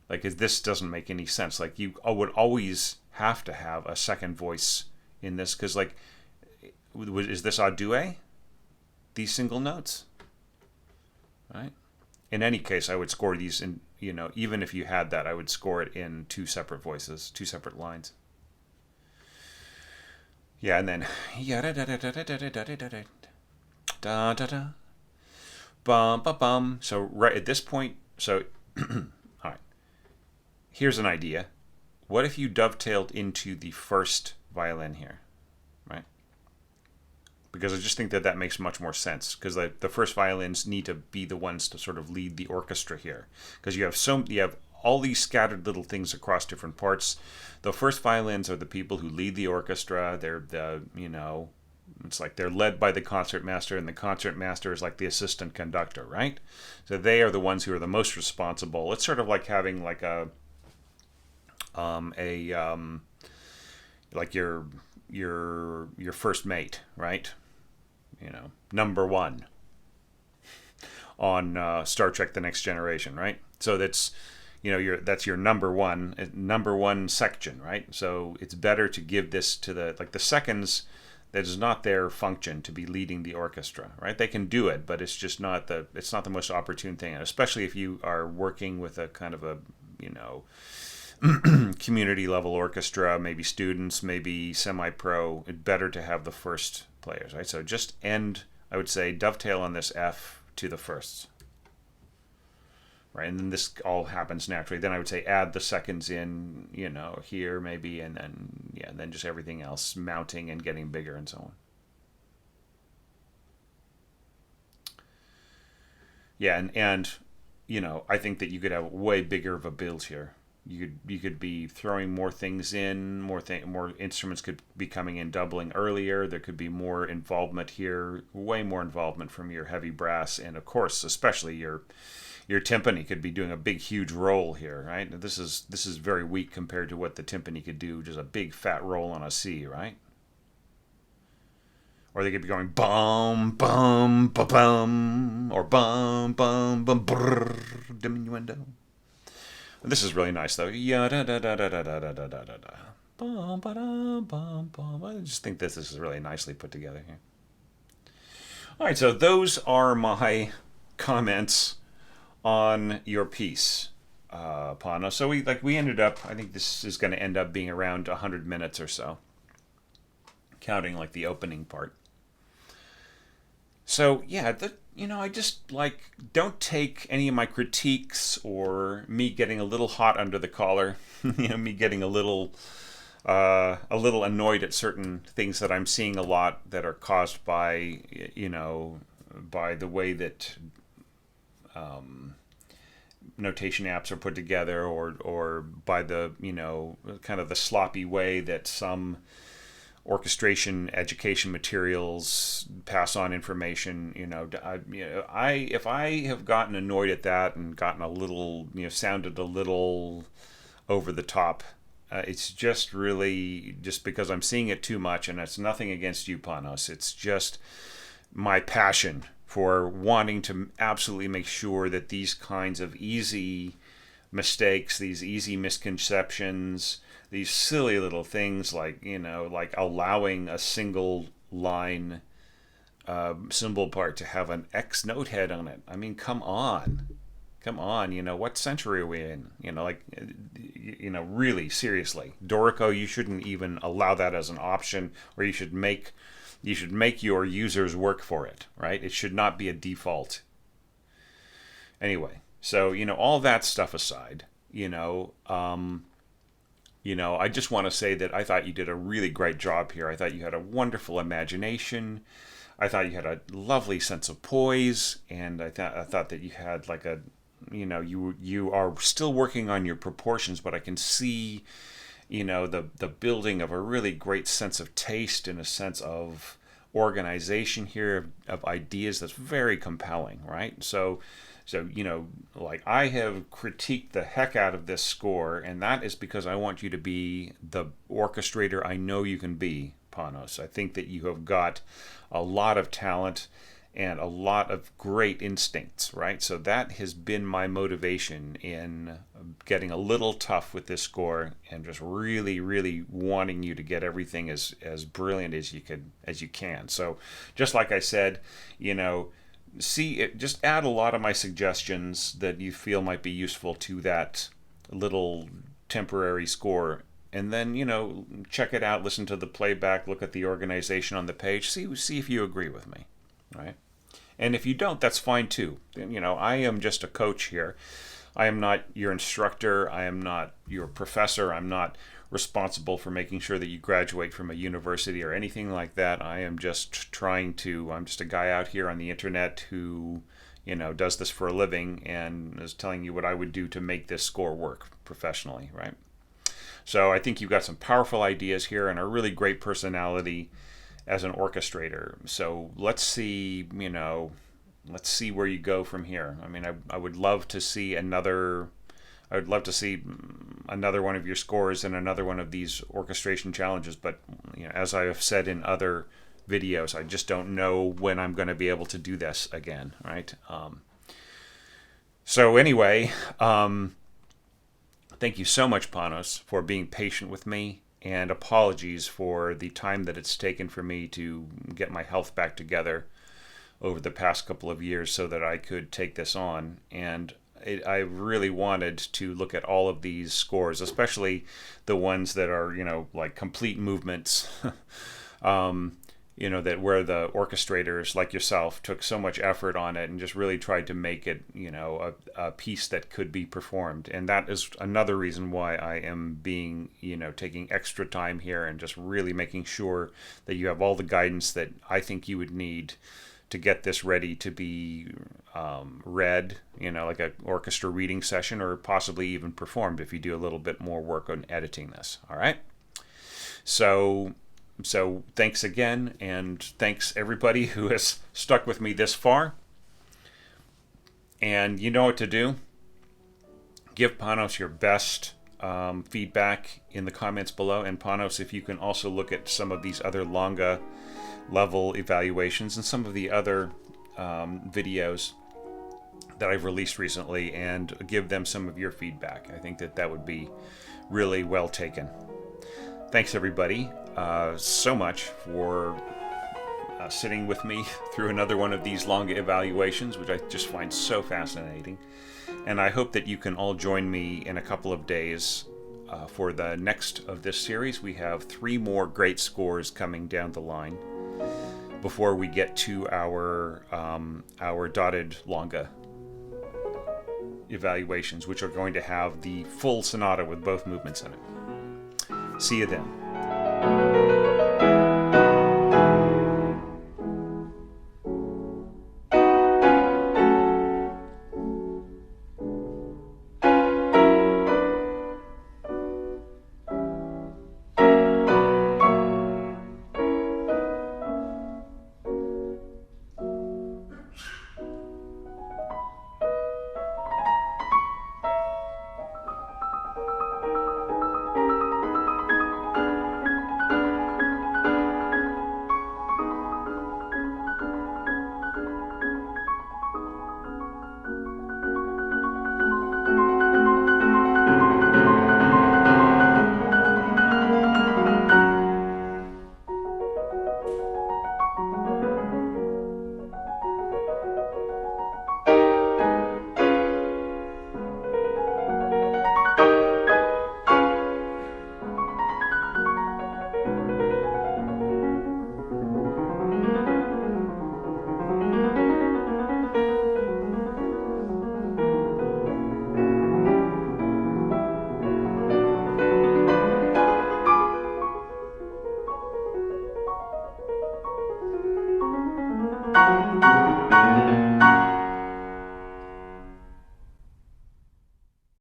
Like this doesn't make any sense. Like you would always have to have a second voice in this, because like, is this a due? These single notes, right? In any case, I would score these in, even if you had that, I would score it in two separate voices, two separate lines. Yeah, and then da da da bum bum bum. So right at this point, all right. Here's an idea. What if you dovetailed into the first violin here, right? because I just think that that makes much more sense, because the first violins need to be the ones to sort of lead the orchestra here, because you have all these scattered little things across different parts. The first violins are the people who lead the orchestra. They're the, it's like they're led by the concertmaster, and the concertmaster is like the assistant conductor, right? So they are the ones who are the most responsible. It's sort of like having like like your first mate, right? Number one on Star Trek: The Next Generation, right? So that's that's your number one section, right? So it's better to give this to the seconds. That is not their function to be leading the orchestra, right? They can do it, but it's not the most opportune thing, and especially if you are working with a kind of a community level orchestra, maybe students, maybe semi-pro. It's better to have the first players, right? So just I would say, dovetail on this F to the firsts. Right, and then this all happens naturally. Then I would say add the seconds in, here maybe, and then just everything else mounting and getting bigger and so on. Yeah, and I think that you could have way bigger of a build here. You could be throwing more things in, more instruments could be coming in, doubling earlier. There could be more involvement here, way more involvement from your heavy brass, and of course, especially your timpani could be doing a big, huge roll here, right? This is very weak compared to what the timpani could do, just a big fat roll on a C, right? Or they could be going bum bum ba bum, or bum bum bum brrr, diminuendo. This is really nice though. Ya da da da da da da da da da da. Bum ba da bum bum. I just think this is really nicely put together here. All right, so those are my comments on your piece, Panos. So we ended up. I think this is going to end up being around 100 minutes or so, counting like the opening part. So yeah, I just don't take any of my critiques or me getting a little hot under the collar, me getting a little annoyed at certain things that I'm seeing a lot that are caused by by the way that notation apps are put together, or by the kind of the sloppy way that some orchestration education materials pass on information. If I have gotten annoyed at that and gotten a little sounded a little over the top, it's just really just because I'm seeing it too much, and it's nothing against you, Panos. It's just my passion for wanting to absolutely make sure that these kinds of easy mistakes, these easy misconceptions, these silly little things like allowing a single line cymbal part to have an X note head on it. I mean, come on, what century are we in? Really seriously, Dorico, you shouldn't even allow that as an option, or you should make your users work for it, right? It should not be a default. Anyway, so all that stuff aside, I just want to say that I thought you did a really great job here. I thought you had a wonderful imagination. I thought you had a lovely sense of poise, and I thought that you had like a, you are still working on your proportions, but I can see the building of a really great sense of taste and a sense of organization here, of ideas that's very compelling, right? So I have critiqued the heck out of this score, and that is because I want you to be the orchestrator I know you can be, Panos. I think that you have got a lot of talent and a lot of great instincts, right? So that has been my motivation in getting a little tough with this score, and just really, really wanting you to get everything as brilliant as you can. So just like I said, just add a lot of my suggestions that you feel might be useful to that little temporary score, and then check it out, listen to the playback, look at the organization on the page, see if you agree with me, right? And if you don't, that's fine too. I am just a coach here. I am not your instructor. I am not your professor. I'm not responsible for making sure that you graduate from a university or anything like that. I'm just a guy out here on the internet who, does this for a living and is telling you what I would do to make this score work professionally, right? So I think you've got some powerful ideas here and a really great personality as an orchestrator. So let's see where you go from here. I mean, I would love to see another one of your scores and another one of these orchestration challenges. But as I have said in other videos, I just don't know when I'm going to be able to do this again, right? So anyway, thank you so much, Panos, for being patient with me, and apologies for the time that it's taken for me to get my health back together over the past couple of years so that I could take this on. And I really wanted to look at all of these scores, especially the ones that are, like complete movements, that where the orchestrators like yourself took so much effort on it and just really tried to make it, a piece that could be performed. And that is another reason why I am taking extra time here and just really making sure that you have all the guidance that I think you would need to get this ready to be read, like an orchestra reading session, or possibly even performed if you do a little bit more work on editing this. All right. So thanks again, and thanks everybody who has stuck with me this far. And you know what to do. Give Panos your best feedback in the comments below. And Panos, if you can also look at some of these other Longa level evaluations and some of the other videos that I've released recently, and give them some of your feedback. I think that would be really well taken. Thanks everybody so much for sitting with me through another one of these Longa evaluations, which I just find so fascinating. And I hope that you can all join me in a couple of days for the next of this series. We have 3 more great scores coming down the line before we get to our dotted Longa evaluations, which are going to have the full sonata with both movements in it. See you then.